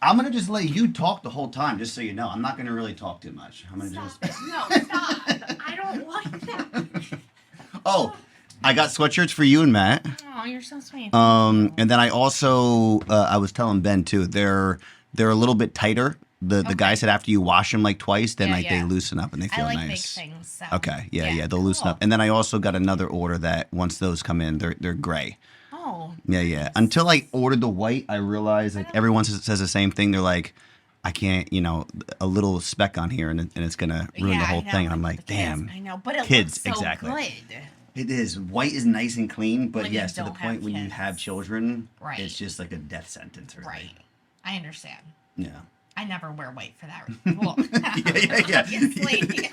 I'm gonna just let you talk the whole time, just so you know. I'm not gonna really talk too much. I'm gonna Stop just. it. No, stop. I don't like that. Oh, I got sweatshirts for you and Matt. Oh, you're so sweet. And then I also I was telling Ben too. They're a little bit tighter. The guy said after you wash them like twice, then they loosen up and they feel I like nice. big things. So. Okay, yeah, they'll loosen up. And then I also got another order that once those come in, they're gray. Oh. Yeah. Until I ordered the white, I realized like everyone says the same thing. They're like, I can't, a little speck on here and it's gonna ruin the whole thing. And I'm like, damn. I know, but it kids, looks so exactly. good. It is. White is nice and clean, but When yes, you to the don't have point when you kids. have children, Right. it's just like a death sentence. Really. Right. I understand. Yeah. I never wear white for that reason. Well, Yeah. obviously.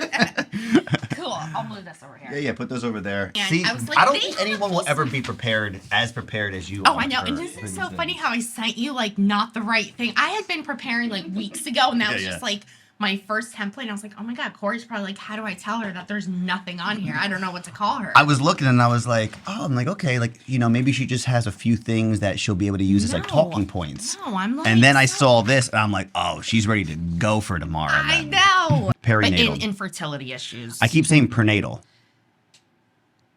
Cool. I'll move this over here. Yeah, put those over there. And See, I was like, I don't they think have anyone will these- ever be prepared as you Oh, are. I know. And for isn't it these so funny things. how I sent you, like, not the right thing? I had been preparing, like, weeks ago, and that was just, like, my first template. And I was like, oh, my God, Corey's probably like, how do I tell her that there's nothing on here? I don't know what to call her. I was looking and I was like, okay, like, maybe she just has a few things that she'll be able to use as like talking points. No, I'm like... And then I saw this and I'm like, oh, she's ready to go for tomorrow. I then. know. Perinatal. But infertility issues. I keep saying prenatal,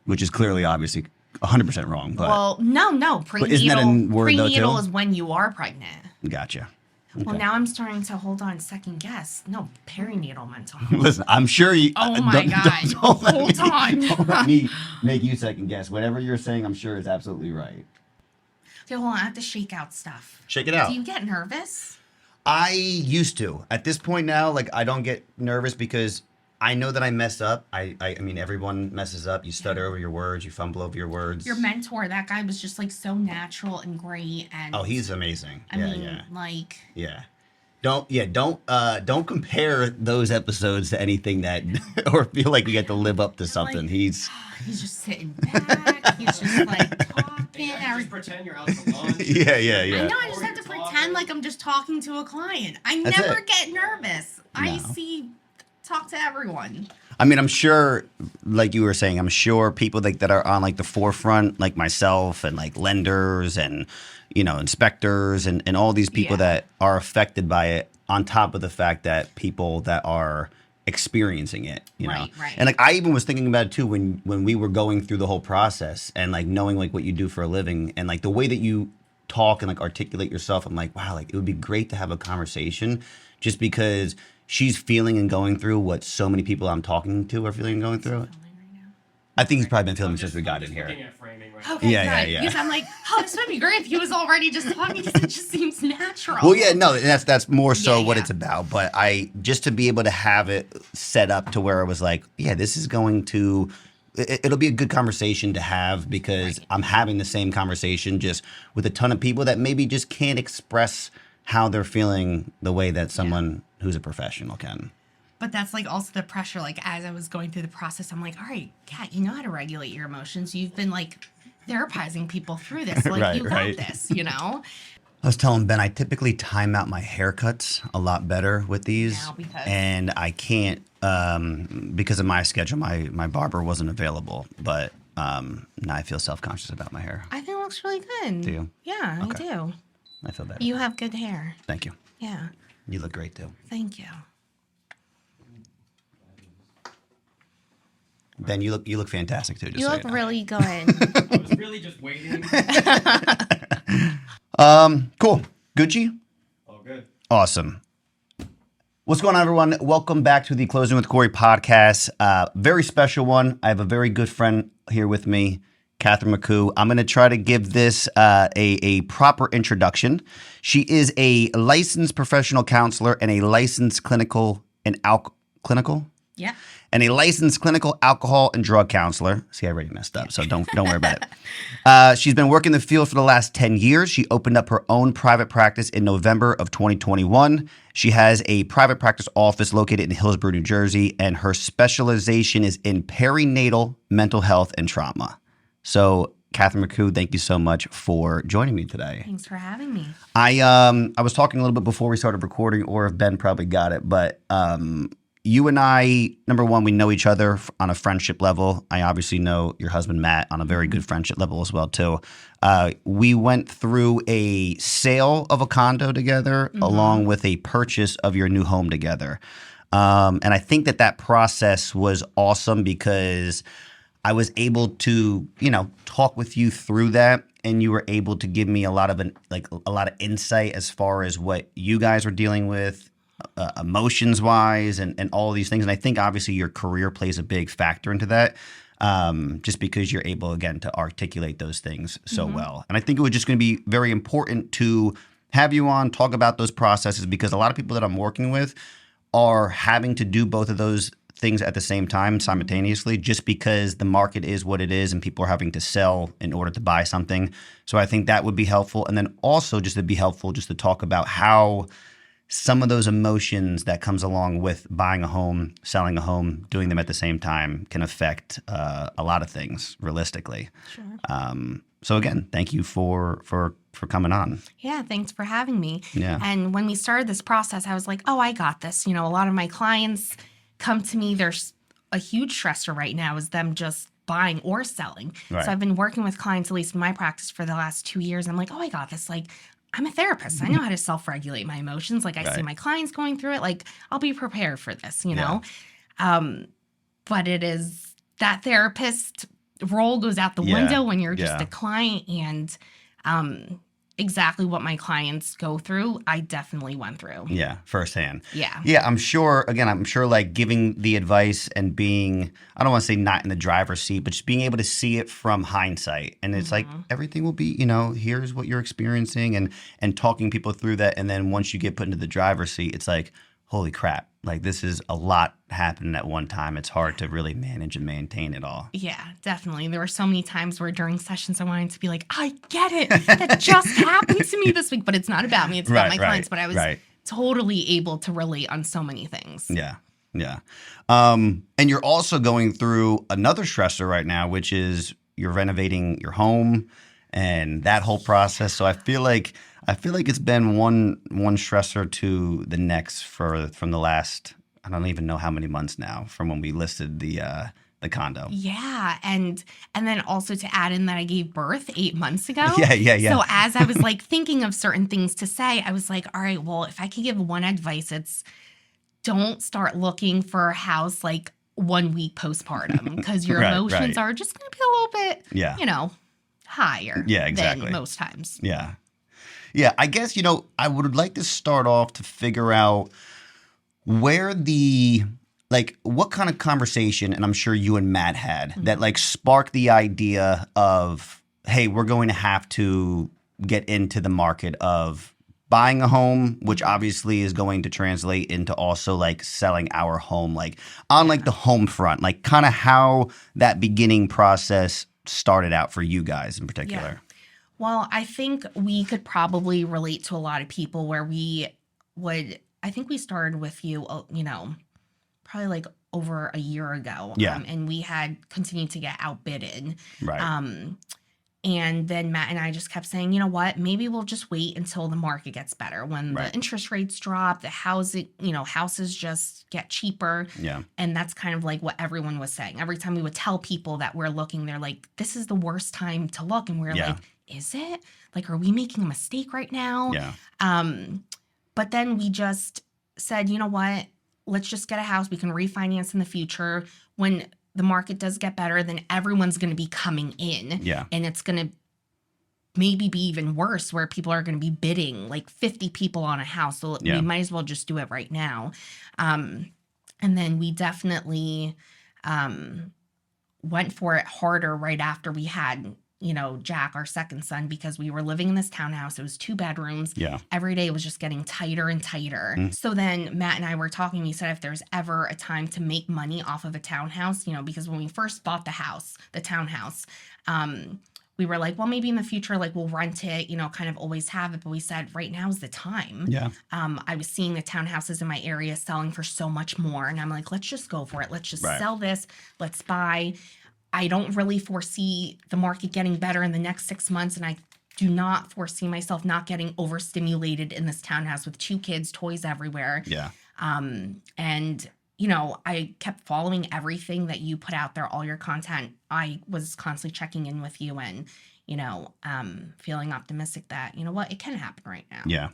which is clearly obviously 100% wrong. But Well, no. Prenatal, isn't that a word, though, prenatal too? is when you are pregnant. Gotcha. Well, Okay. now I'm starting to hold on second guess. No, perinatal mental health. Listen, I'm sure you. Oh my God. Don't let Hold on. Don't let me make you second guess. Whatever you're saying, I'm sure is absolutely right. Okay, hold on. I have to shake out stuff. Shake it out. Do you get nervous? I used to. At this point now, like I don't get nervous because I know that I mess up. I mean, everyone messes up. You stutter over your words. You fumble over your words. Your mentor, that guy was just like so natural and great. And Oh, he's amazing. I mean, like. Yeah. Don't compare those episodes to anything that, or feel like you get to live up to something. Like, he's just sitting back. He's just like talking. Just pretend you're out to lunch. yeah. I know. I just have to pretend like I'm just talking to a client. I That's never it. get nervous. I No. talk to everyone. I mean, I'm sure, like you were saying, I'm sure people that are on like the forefront, like myself and like lenders and, inspectors and all these people that are affected by it, on top of the fact that people that are experiencing it, you know? Right. And like, I even was thinking about it too, when we were going through the whole process and like knowing like what you do for a living and like the way that you talk and like articulate yourself. I'm like, wow, like it would be great to have a conversation just because she's feeling and going through what so many people I'm talking to are feeling and going through. I think he's probably been feeling since we got in here. Looking at framing right Okay, Yeah, good. yeah. Because I'm like, oh, this would be great if he was already just talking because it just seems natural. Well, yeah, no, that's more so what Yeah. it's about. But just to be able to have it set up to where I was like, yeah, this is going to, it'll be a good conversation to have because I'm having the same conversation just with a ton of people that maybe just can't express how they're feeling the way that someone who's a professional can. But that's like also the pressure. Like as I was going through the process, I'm like, all right, Kat, you know how to regulate your emotions. You've been like therapizing people through this. Like Right, you got right. this, I was telling Ben, I typically time out my haircuts a lot better with these. Now because- And I can't, because of my schedule, my barber wasn't available. But now I feel self-conscious about my hair. I think it looks really good. Do you? Yeah, Okay. I do. I feel better. You have good hair. Thank you. Yeah. You look great too. Thank you. Ben, you look fantastic too. Just You so look know. really good. I was really just waiting. Cool. Gucci? Oh, good. Awesome. What's going on, everyone? Welcome back to the Closing with Corey podcast. Very special one. I have a very good friend here with me, Katherine McCooe. I'm going to try to give this a proper introduction. She is a licensed professional counselor and a licensed clinical Yeah. and a licensed clinical alcohol and drug counselor. See, I already messed up, so don't worry about it. She's been working in the field for the last 10 years. She opened up her own private practice in November of 2021. She has a private practice office located in Hillsborough, New Jersey, and her specialization is in perinatal mental health and trauma. So, Katherine McCooe, thank you so much for joining me today. Thanks for having me. I was talking a little bit before we started recording, or if Ben probably got it, but you and I, number one, we know each other on a friendship level. I obviously know your husband, Matt, on a very good friendship level as well, too. We went through a sale of a condo together along with a purchase of your new home together. And I think that process was awesome because I was able to, talk with you through that, and you were able to give me a lot of insight as far as what you guys were dealing with, emotions wise, and all of these things. And I think obviously your career plays a big factor into that, just because you're able again to articulate those things so well. And I think it was just going to be very important to have you on, talk about those processes, because a lot of people that I'm working with are having to do both of those things at the same time simultaneously, just because the market is what it is and people are having to sell in order to buy something. So I think that would be helpful. And then also just to be helpful just to talk about how some of those emotions that comes along with buying a home, selling a home, doing them at the same time can affect a lot of things realistically. Sure. So again, thank you for coming on. Yeah, thanks for having me. Yeah. And when we started this process, I was like, oh, I got this. A lot of my clients come to me. There's a huge stressor right now is them just buying or selling. Right. So I've been working with clients, at least in my practice, for the last 2 years. I'm like, oh, I got this. Like, I'm a therapist. I know how to self-regulate my emotions. Like, I see my clients going through it. Like, I'll be prepared for this, know? But it is that therapist role goes out the window when you're just a client. And exactly what my clients go through, I definitely went through. Yeah, firsthand. Yeah. Yeah, I'm sure like giving the advice and being, I don't want to say not in the driver's seat, but just being able to see it from hindsight. And it's like everything will be, here's what you're experiencing and talking people through that. And then once you get put into the driver's seat, it's like, holy crap, like this is a lot happening at one time. It's hard to really manage and maintain it all. Yeah, definitely. There were so many times where during sessions I wanted to be like, I get it. That just happened to me this week. But it's not about me. It's about my clients. But I was totally able to relate on so many things. Yeah. Yeah. And you're also going through another stressor right now, which is you're renovating your home and that whole process. So I feel like it's been one stressor to the next from the last, I don't even know how many months now from when we listed the condo. Yeah, and then also to add in that I gave birth 8 months ago. Yeah. So as I was like thinking of certain things to say, I was like, all right, well, if I could give one advice, it's don't start looking for a house like 1 week postpartum because your emotions are just going to be a little bit, higher than most times. Yeah. Yeah, I guess, I would like to start off to figure out where what kind of conversation, and I'm sure you and Matt had, that sparked the idea of, hey, we're going to have to get into the market of buying a home, which obviously is going to translate into also selling our home, on the home front, kind of how that beginning process started out for you guys in particular. Yeah. Well, I think we could probably relate to a lot of people where I think we started with you, probably over a year ago. Yeah. And we had continued to get outbidden. Right. And then Matt and I just kept saying, you know what, maybe we'll just wait until the market gets better. When the interest rates drop, the housing, houses just get cheaper. Yeah. And that's kind of what everyone was saying. Every time we would tell people that we're looking, they're like, this is the worst time to look. And we're like, is it? Are we making a mistake right now? Yeah. But then we just said, you know what, let's just get a house. We can refinance in the future. When the market does get better, then everyone's going to be coming in. Yeah. And it's going to maybe be even worse where people are going to be bidding 50 people on a house. So we might as well just do it right now. And then we definitely went for it harder right after we had Jack, our second son, because we were living in this townhouse. It was 2 bedrooms. Yeah. Every day it was just getting tighter and tighter. So then Matt and I were talking. He said if there's ever a time to make money off of a townhouse, because when we first bought the townhouse, we were like, well, maybe in the future, we'll rent it, kind of always have it. But we said right now is the time. Yeah. I was seeing the townhouses in my area selling for so much more. And I'm like, let's just go for it. Let's just sell this. Let's buy. I don't really foresee the market getting better in the next 6 months, and I do not foresee myself not getting overstimulated in this townhouse with 2 kids, toys everywhere. Yeah. And I kept following everything that you put out there, all your content. I was constantly checking in with you and, feeling optimistic that, what, it can happen right now. Yeah.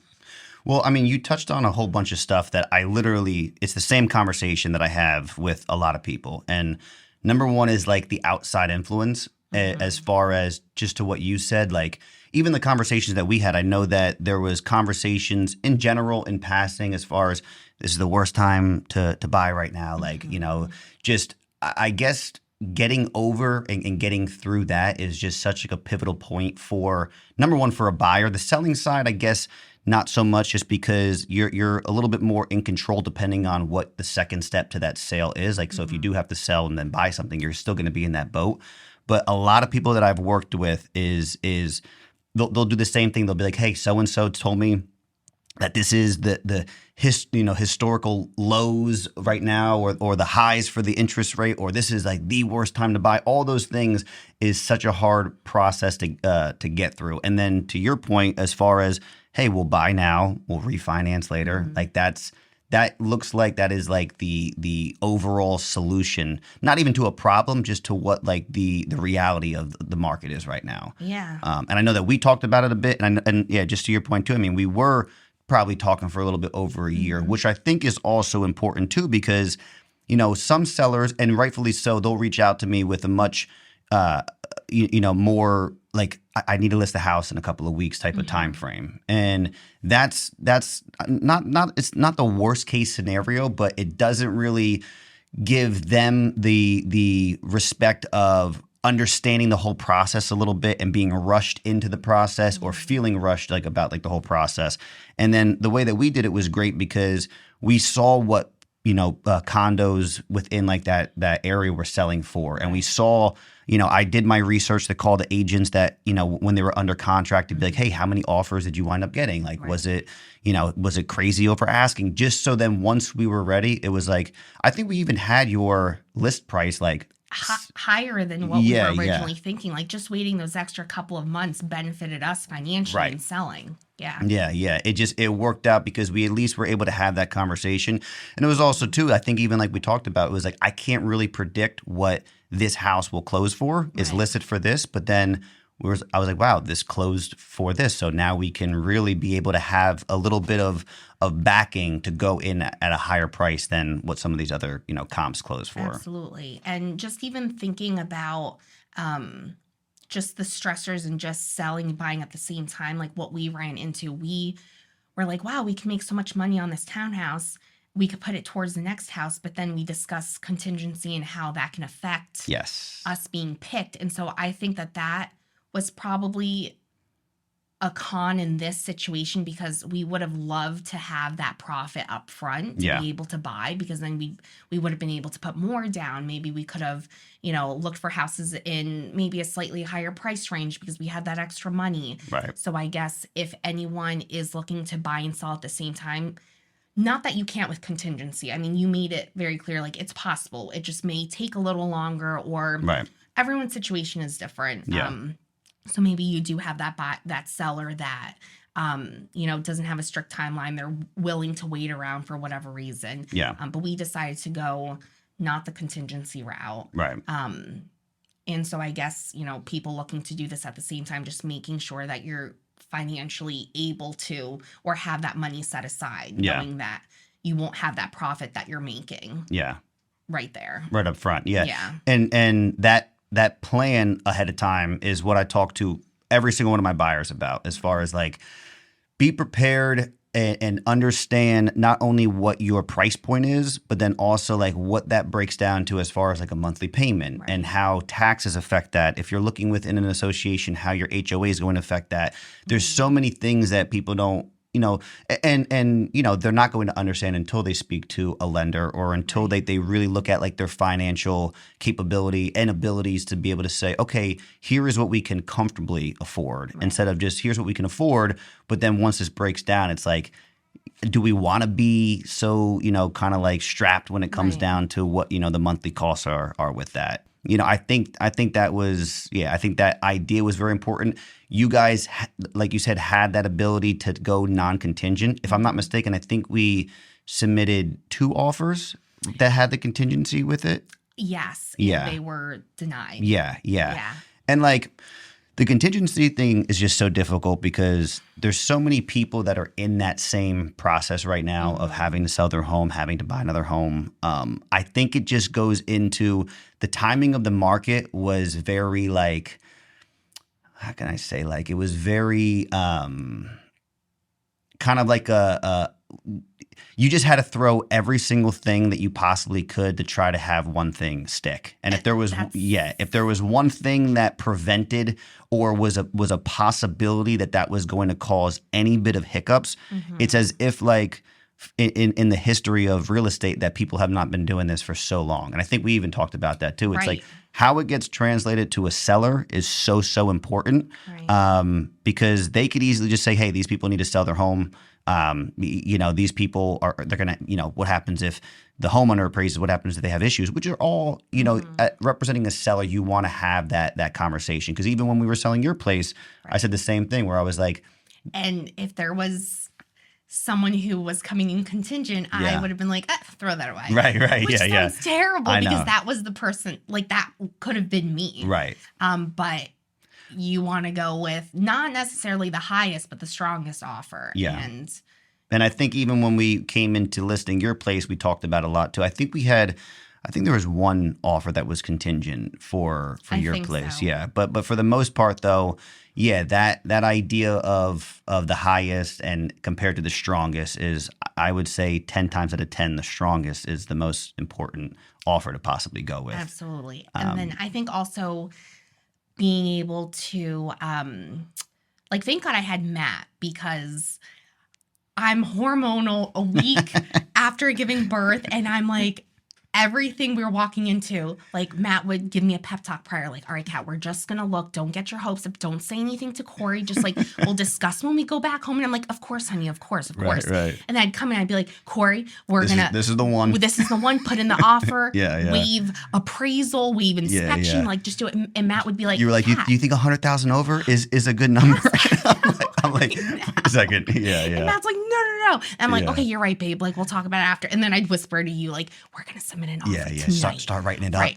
Well, I mean, you touched on a whole bunch of stuff that it's the same conversation that I have with a lot of people. And number one is like the outside influence, as far as just to what you said, like even the conversations that we had. I know that there was conversations in general in passing as far as this is the worst time to buy right now. Like, just I guess getting over and getting through that is just such like a pivotal point for number one, for a buyer. The selling side, I guess, not so much, just because you're a little bit more in control depending on what the second step to that sale is. Like, so if you do have to sell and then buy something, you're still going to be in that boat. But a lot of people that I've worked with is they'll do the same thing. They'll be like, hey, so-and-so told me that this is the historical lows right now, or the highs for the interest rate, or this is like the worst time to buy. All those things is such a hard process to get through. And then to your point, as far as, hey, we'll buy now, we'll refinance later. Like that looks like that is like the overall solution, not even to a problem, just to what like the reality of the market is right now. Yeah. And I know that we talked about it a bit, and yeah, just to your point too. I mean, we were probably talking for a little bit over a year, which I think is also important too, because some sellers, and rightfully so, they'll reach out to me with a much more like, I need to list the house in a couple of weeks type of time frame. And that's not it's not the worst case scenario, but it doesn't really give them the respect of understanding the whole process a little bit and being rushed into the process, or feeling rushed like about like the whole process. And then the way that we did it was great, because we saw what condos within like that area were selling for. And we saw, I did my research to call the agents that, when they were under contract, to be like, hey, how many offers did you wind up getting? Like, was it crazy over asking? Just so then once we were ready, it was like, I think we even had your list price like higher than what we were originally thinking. Like, just waiting those extra couple of months benefited us financially in selling. Yeah. Yeah. It worked out because we at least were able to have that conversation. And it was also too, I think even like we talked about, it was like, I can't really predict what this house will close for. It's listed for this, but then I was like, wow, this closed for this. So now we can really be able to have a little bit of backing to go in at a higher price than what some of these other, comps close for. Absolutely. And just even thinking about just the stressors and just selling and buying at the same time, like what we ran into, we were like, wow, we can make so much money on this townhouse. We could put it towards the next house, but then we discuss contingency and how that can affect us being picked. And so I think that was probably a con in this situation, because we would have loved to have that profit up front to be able to buy, because then we would have been able to put more down. Maybe we could have, looked for houses in maybe a slightly higher price range because we had that extra money. Right. So I guess if anyone is looking to buy and sell at the same time, not that you can't with contingency. I mean, you made it very clear, like it's possible. It just may take a little longer, or everyone's situation is different. Yeah. So maybe you do have that seller that, doesn't have a strict timeline. They're willing to wait around for whatever reason. Yeah. But we decided to go not the contingency route. Right. And so I guess, people looking to do this at the same time, just making sure that you're financially able to, or have that money set aside, knowing that you won't have that profit that you're making. Yeah. Right there. Right up front. Yeah. Yeah. And that plan ahead of time is what I talk to every single one of my buyers about, as far as like, be prepared and understand not only what your price point is, but then also like what that breaks down to as far as like a monthly payment and how taxes affect that. If you're looking within an association, how your HOA is going to affect that. There's so many things that people don't, and they're not going to understand until they speak to a lender, or until they really look at like their financial capability and abilities to be able to say, okay, here is what we can comfortably afford, instead of just here's what we can afford. But then once this breaks down, it's like, do we want to be so, kind of like strapped when it comes down to what, the monthly costs are with that? I think that was, I think that idea was very important. You guys, like you said, had that ability to go non-contingent. If I'm not mistaken, I think we submitted 2 offers that had the contingency with it? Yes. Yeah. They were denied. Yeah. And like the contingency thing is just so difficult because there's so many people that are in that same process right now of having to sell their home, having to buy another home. I think it just goes into the timing of the market was very like, how can I say, like it was very kind of like you just had to throw every single thing that you possibly could to try to have one thing stick. And if there was one thing that prevented or was a possibility that was going to cause any bit of hiccups, it's as if like in the history of real estate that people have not been doing this for so long. And I think we even talked about that too. It's like how it gets translated to a seller is so important because they could easily just say, hey, these people need to sell their home. These people they're going to, what happens if the homeowner appraises, what happens if they have issues, which are all, representing a seller, you want to have that conversation. Because even when we were selling your place, I said the same thing where I was like. And if there was someone who was coming in contingent, I would have been like, throw that away. Right. Which sounds terrible because that was the person, like that could have been me. Right. But you want to go with not necessarily the highest, but the strongest offer. Yeah. And I think even when we came into listing your place, we talked about a lot too. I think there was one offer that was contingent for your place. So. Yeah. But for the most part though, that idea of the highest and compared to the strongest is, I would say 10 times out of 10, the strongest is the most important offer to possibly go with. Absolutely. And then I think also being able to, thank God I had Matt because I'm hormonal a week after giving birth. And I'm like, everything we were walking into, like Matt would give me a pep talk prior, like, all right, Kat, we're just going to look. Don't get your hopes up. Don't say anything to Corey. Just like, we'll discuss when we go back home. And I'm like, of course, honey, of course. Right. And then I'd come in, I'd be like, Corey, this is the one. This is the one. Put in the offer. Waive appraisal, waive inspection, like just do it. And Matt would be like, you were like, do you think 100,000 over is a good number? I'm like, a second. Yeah. And Matt's like, no. And I'm like, okay, you're right, babe. Like, we'll talk about it after. And then I'd whisper to you, like, we're going to submit an offer tonight. Start writing it up.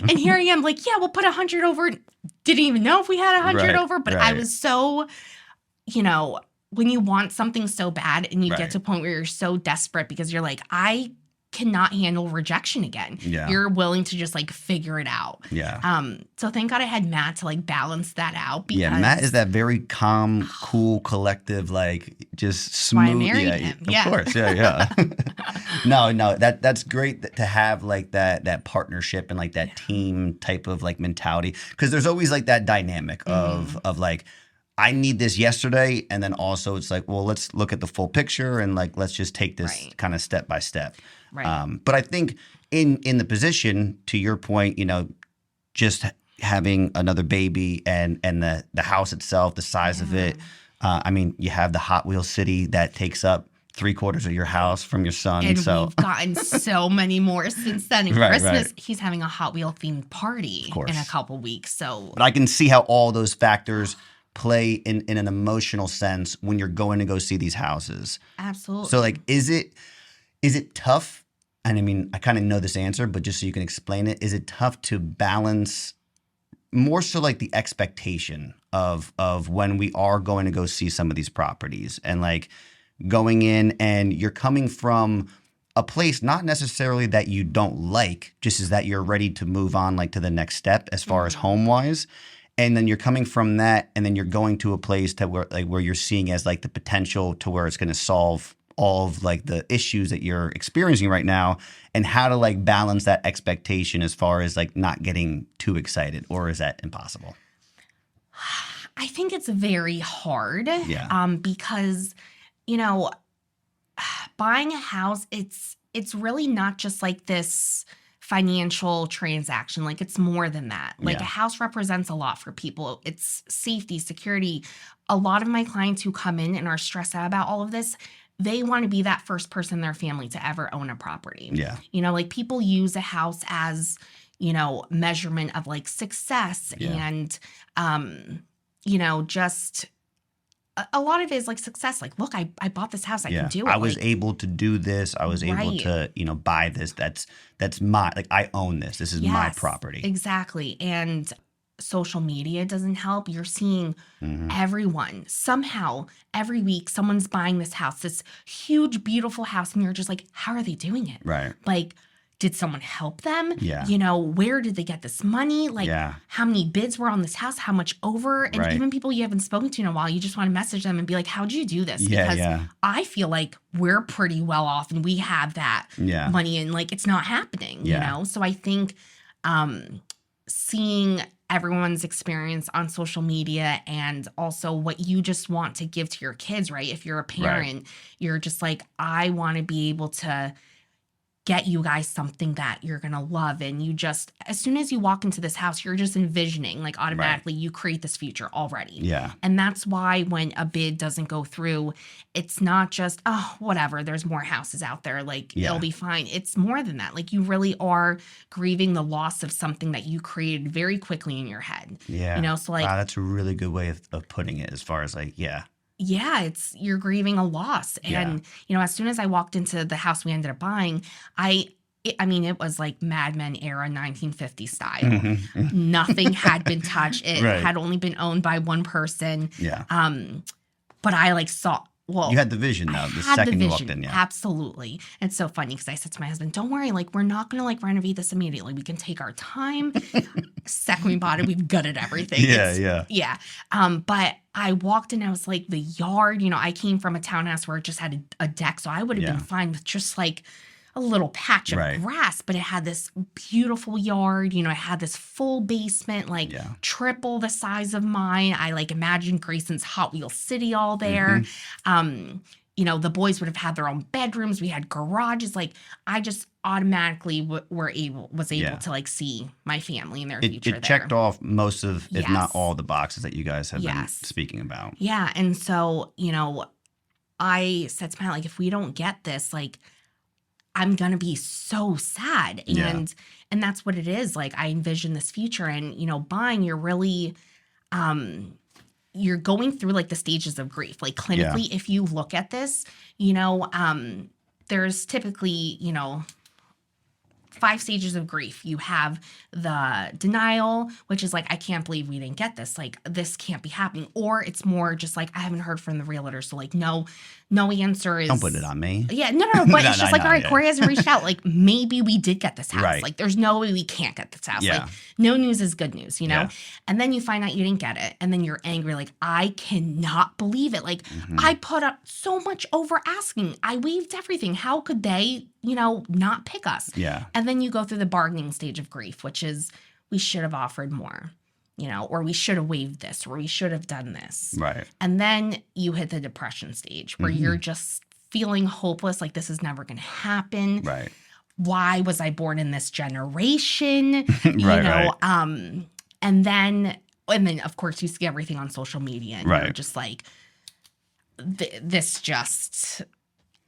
And here I am, like, we'll put 100 over. Didn't even know if we had 100 over. But I was so, when you want something so bad and you get to a point where you're so desperate because you're like, I cannot handle rejection again. You're willing to just like figure it out. So thank God I had Matt to like balance that out. Because Matt is that very calm, cool, collective, like just smooth. Why I married him. Of course. No, that's great to have like that partnership and like that team type of like mentality. Because there's always like that dynamic of like, I need this yesterday. And then also it's like, well, let's look at the full picture and like, let's just take this kind of step by step. But I think in the position, to your point, just having another baby and the house itself, the size of it. I mean, you have the Hot Wheels City that takes up 3/4 of your house from your son. And we've gotten so many more since then. And Christmas, he's having a Hot Wheel themed party in a couple weeks. So, but I can see how all those factors play in an emotional sense when you're going to go see these houses. Absolutely. So like, is it tough? And I mean, I kind of know this answer, but just so you can explain it, is it tough to balance more so like the expectation of when we are going to go see some of these properties and like going in and you're coming from a place not necessarily that you don't like, just is that you're ready to move on like to the next step as far as home wise. And then you're coming from that, and then you're going to a place where you're seeing as like the potential to where it's going to solve all of like the issues that you're experiencing right now, and how to like balance that expectation as far as like not getting too excited, or is that impossible? I think it's very hard. Because buying a house, it's really not just like this financial transaction. Like it's more than that. Like a house represents a lot for people. It's safety, security. A lot of my clients who come in and are stressed out about all of this, they want to be that first person in their family to ever own a property. Like people use a house as, measurement of like success and, just a lot of it is like success. Like, look, I bought this house. I can do it. I was like, able to do this. I was able Right. to, buy this. That's my, like, I own this. This is my Yes, property. exactly. And social media doesn't help. You're seeing everyone somehow every week someone's buying this house, this huge, beautiful house. And you're just like, how are they doing it? Right. Like, did someone help them? Yeah. Where did they get this money? Like, how many bids were on this house? How much over? And Right. even people you haven't spoken to in a while, you just want to message them and be like, how'd you do this? Yeah, Because yeah. I feel like we're pretty well off and we have that Yeah. money and like it's not happening, Yeah. So I think seeing everyone's experience on social media and also what you just want to give to your kids, right? If you're a parent, you're just like, I want to be able to get you guys something that you're going to love. And you just, as soon as you walk into this house, you're just envisioning, like automatically you create this future already. Yeah. And that's why when a bid doesn't go through, it's not just, oh, whatever, there's more houses out there. Like, it'll be fine. It's more than that. Like, you really are grieving the loss of something that you created very quickly in your head. Yeah. So like, wow, that's a really good way of putting it as far as like, you're grieving a loss. And, as soon as I walked into the house we ended up buying, it was like Mad Men era 1950 style. Nothing had been touched. It had only been owned by one person. Yeah. But I like saw, well, you had the vision though, the second you walked in. Yeah. Absolutely. It's so funny because I said to my husband, don't worry, like, we're not going to like renovate this immediately. We can take our time. Second we bought it, we've gutted everything. Yeah. But I walked in, I was like, the yard, I came from a townhouse where it just had a deck. So I would have been fine with just like a little patch of grass, but it had this beautiful yard. It had this full basement, like triple the size of mine. I like imagined Grayson's Hot Wheels City all there. The boys would have had their own bedrooms. We had garages. Like, I just automatically was able to like see my family and their future there. It checked off most of, if not Yes. all, the boxes that you guys have been Yes. speaking about. Yeah. And so, I said to my, like, if we don't get this, like, I'm going to be so sad. And that's what it is. Like, I envision this future and, buying, you're really, you're going through like the stages of grief. Like, clinically, if you look at this, there's typically, 5 stages of grief. You have the denial, which is like, I can't believe we didn't get this. Like, this can't be happening. Or it's more just like, I haven't heard from the realtor. So like, no answer is. Don't put it on me. Yeah, no. But it's just like, all right, Corey hasn't reached out. Like, maybe we did get this house. Right. Like, there's no way we can't get this house. Yeah. Like, no news is good news, Yeah. And then you find out you didn't get it. And then you're angry. Like, I cannot believe it. Like, I put up so much over asking. I waived everything. How could they, not pick us? Yeah. And then you go through the bargaining stage of grief, which is, we should have offered more, or we should have waived this, or we should have done this. Right. And then you hit the depression stage where you're just feeling hopeless, like this is never going to happen. Right. Why was I born in this generation? Right. And then of course you see everything on social media and you're just like,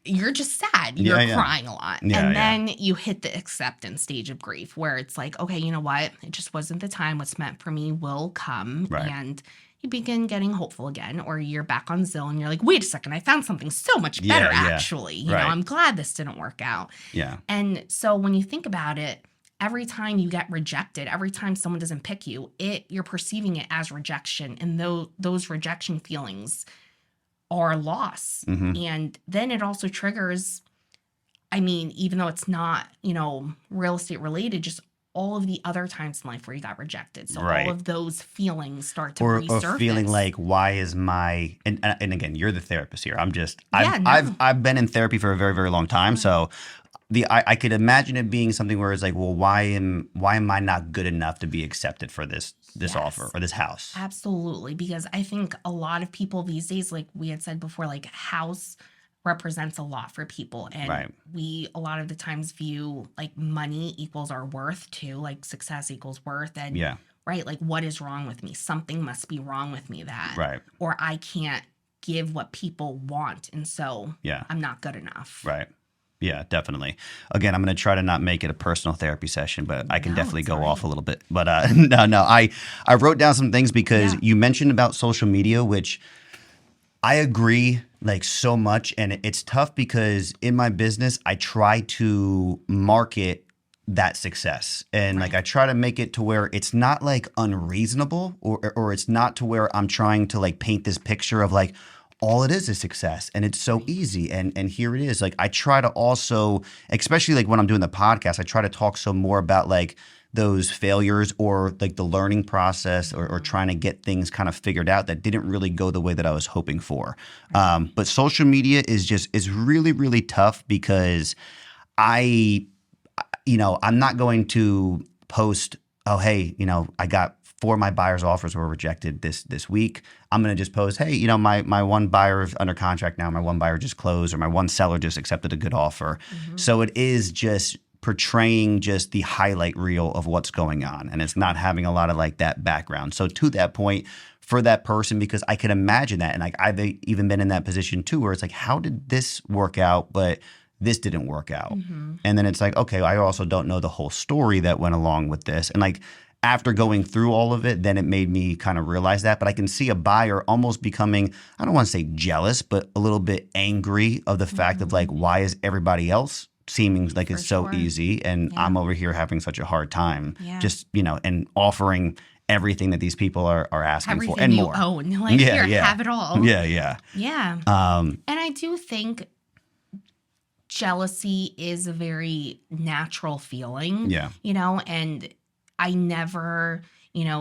you're just sad. You're crying a lot. And then you hit the acceptance stage of grief where it's like, okay, you know what? It just wasn't the time. What's meant for me will come. Right. And you begin getting hopeful again, or you're back on Zillow and you're like, wait a second, I found something so much better, actually. You know, I'm glad this didn't work out. Yeah. And so when you think about it, every time you get rejected, every time someone doesn't pick you, you're perceiving it as rejection. And those rejection feelings are loss. And then it also triggers, even though it's not, real estate related, just all of the other times in life where you got rejected. So all of those feelings start to resurface. Or feeling like, why is my, and again, you're the therapist here. I've been in therapy for a very, very long time. So I could imagine it being something where it's like, well, why am I not good enough to be accepted for this offer or this house? Absolutely. Because I think a lot of people these days, like we had said before, like house represents a lot for people. And we a lot of the times view like money equals our worth too, like success equals worth. And like, what is wrong with me? Something must be wrong with me or I can't give what people want. And so I'm not good enough. Right. Yeah, definitely. Again, I'm going to try to not make it a personal therapy session, but I can definitely go off a little bit. But no, I wrote down some things because you mentioned about social media, which I agree like so much. And it's tough because in my business, I try to market that success. And like I try to make it to where it's not like unreasonable or it's not to where I'm trying to like paint this picture of like all it is success and it's so easy and here it is. Like I try to also, especially like when I'm doing the podcast, I try to talk some more about like those failures or like the learning process or trying to get things kind of figured out that didn't really go the way that I was hoping for. But social media is really, really tough because I'm not going to post, oh, hey, I got 4 of my buyers' offers were rejected this week. I'm going to just post, hey, my one buyer is under contract now. My one buyer just closed or my one seller just accepted a good offer. So it is just portraying just the highlight reel of what's going on. And it's not having a lot of like that background. So to that point, for that person, because I can imagine that. And like I've even been in that position too, where it's like, how did this work out? But this didn't work out. And then it's like, okay, I also don't know the whole story that went along with this. And like, after going through all of it, then it made me kind of realize that. But I can see a buyer almost becoming, I don't want to say jealous, but a little bit angry of the fact of like, why is everybody else seeming like it's so easy and I'm over here having such a hard time just, and offering everything that these people are asking everything for and you more. Own. Like, here, have it all. Yeah. And I do think jealousy is a very natural feeling. And I never,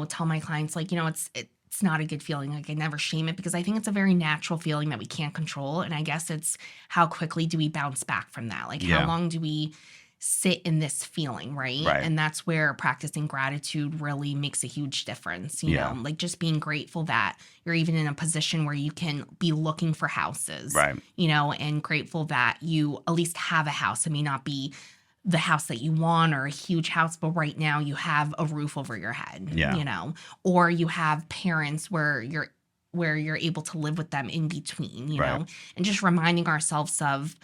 tell my clients like, it's not a good feeling. Like I never shame it because I think it's a very natural feeling that we can't control. And I guess it's how quickly do we bounce back from that? Like how long do we sit in this feeling, right? And that's where practicing gratitude really makes a huge difference. You know, like just being grateful that you're even in a position where you can be looking for houses, and grateful that you at least have a house. It may not be the house that you want or a huge house, but right now you have a roof over your head, or you have parents where you're able to live with them in between, you know, and just reminding ourselves of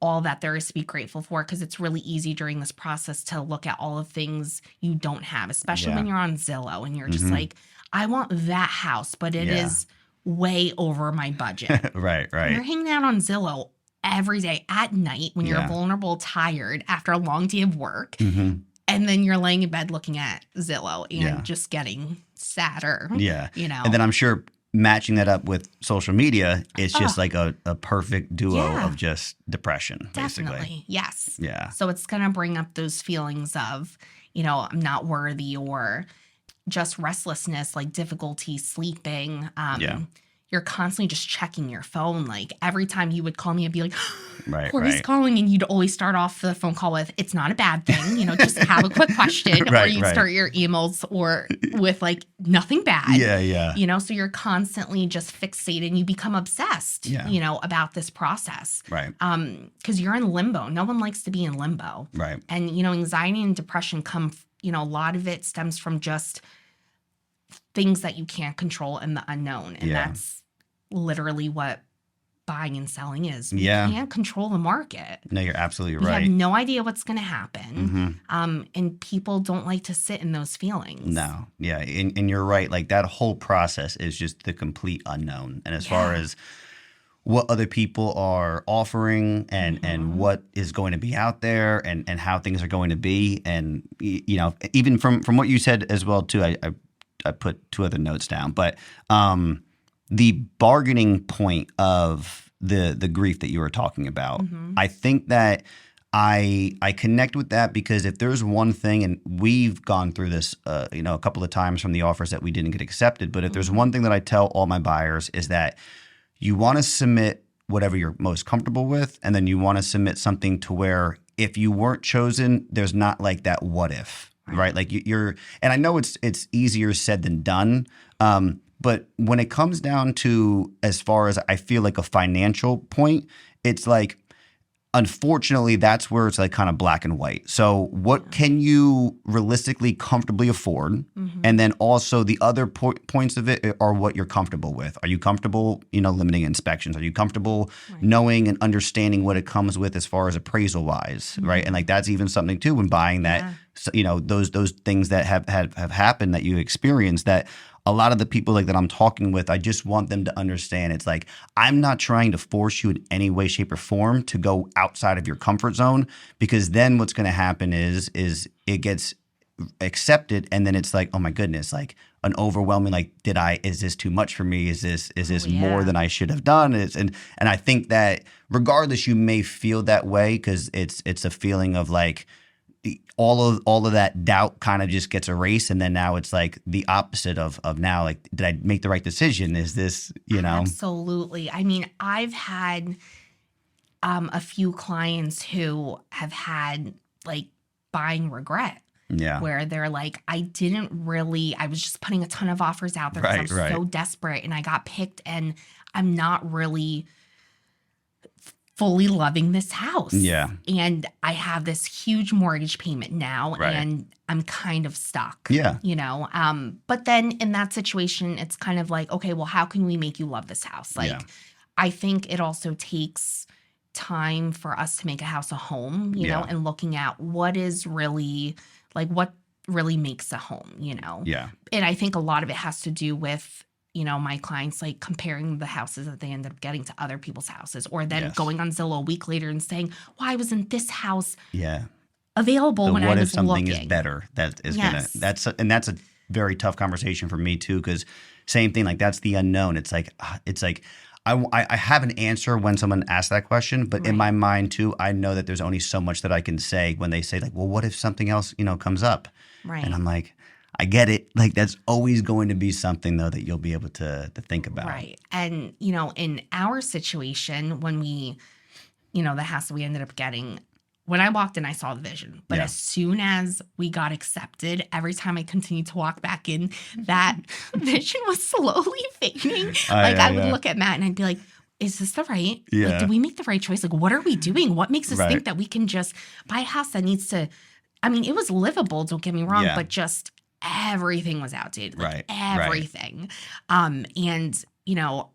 all that there is to be grateful for, because it's really easy during this process to look at all of things you don't have, especially when you're on Zillow and you're just like, I want that house, but it is way over my budget. Right. You're hanging out on Zillow every day at night when you're vulnerable, tired after a long day of work. And then you're laying in bed looking at Zillow and just getting sadder. And then I'm sure matching that up with social media, it's just like a perfect duo of just depression, basically. Definitely. Yes. So it's going to bring up those feelings of, I'm not worthy, or just restlessness, like difficulty sleeping. You're constantly just checking your phone. Like every time you would call me, I'd be like, Corey's calling. And you'd always start off the phone call with, it's not a bad thing. Just have a quick question. Or you'd start your emails or with like nothing bad. So you're constantly just fixated and you become obsessed, about this process. Because you're in limbo. No one likes to be in limbo. And, anxiety and depression come, a lot of it stems from just things that you can't control and the unknown. And that's literally what buying and selling is. You can't control the market. No, you're absolutely You right. have no idea what's going to happen. And people don't like to sit in those feelings. No. Yeah. And you're right. Like that whole process is just the complete unknown. And as far as what other people are offering and what is going to be out there and how things are going to be. And, even from what you said as well, too, I put 2 other notes down, but the bargaining point of the grief that you were talking about, I think that I connect with that because if there's one thing, and we've gone through this, a couple of times from the offers that we didn't get accepted, but if there's one thing that I tell all my buyers is that you want to submit whatever you're most comfortable with, and then you want to submit something to where if you weren't chosen, there's not like that what if. Right. Like you're, and I know it's easier said than done. But when it comes down to, as far as I feel like a financial point, it's like, unfortunately, that's where it's like kind of black and white. So what can you realistically comfortably afford? And then also the other points of it are what you're comfortable with. Are you comfortable, limiting inspections? Are you comfortable knowing and understanding what it comes with as far as appraisal wise? Right. And like that's even something too when buying that, those things that have happened that you experienced that a lot of the people like that I'm talking with, I just want them to understand it's like, I'm not trying to force you in any way, shape, or form to go outside of your comfort zone, because then what's going to happen is it gets accepted, and then it's like, oh my goodness, like an overwhelming, like, is this too much for me? Is this more than I should have done? And I think that regardless, you may feel that way because it's a feeling of like, all of that doubt kind of just gets erased, and then now it's like the opposite of now, like, did I make the right decision? Is this, Absolutely. I mean, I've had a few clients who have had like buying regret. Yeah. Where they're like, I was just putting a ton of offers out there because I was so desperate, and I got picked, and I'm not really fully loving this house. Yeah. And I have this huge mortgage payment now, and I'm kind of stuck. Yeah. But then in that situation, it's kind of like, okay, well, how can we make you love this house? Like, I think it also takes time for us to make a house a home, you know, and looking at what really makes a home, Yeah. And I think a lot of it has to do with, my clients like comparing the houses that they end up getting to other people's houses, or then going on Zillow a week later and saying, why wasn't this house available when I was looking? What if something is better? That is that's a very tough conversation for me too, because same thing, like, that's the unknown. It's like I have an answer when someone asks that question, but in my mind too, I know that there's only so much that I can say when they say like, well, what if something else, comes up? Right. And I'm like, I get it. Like, that's always going to be something though that you'll be able to think about. Right. And, in our situation, when we, the house that we ended up getting, when I walked in, I saw the vision. But as soon as we got accepted, every time I continued to walk back in, that vision was slowly fading. I would look at Matt and I'd be like, is this the right? Yeah. Like, did we make the right choice? Like, what are we doing? What makes us think that we can just buy a house that needs to, I mean, it was livable, don't get me wrong, but just everything was outdated. Like, everything. And,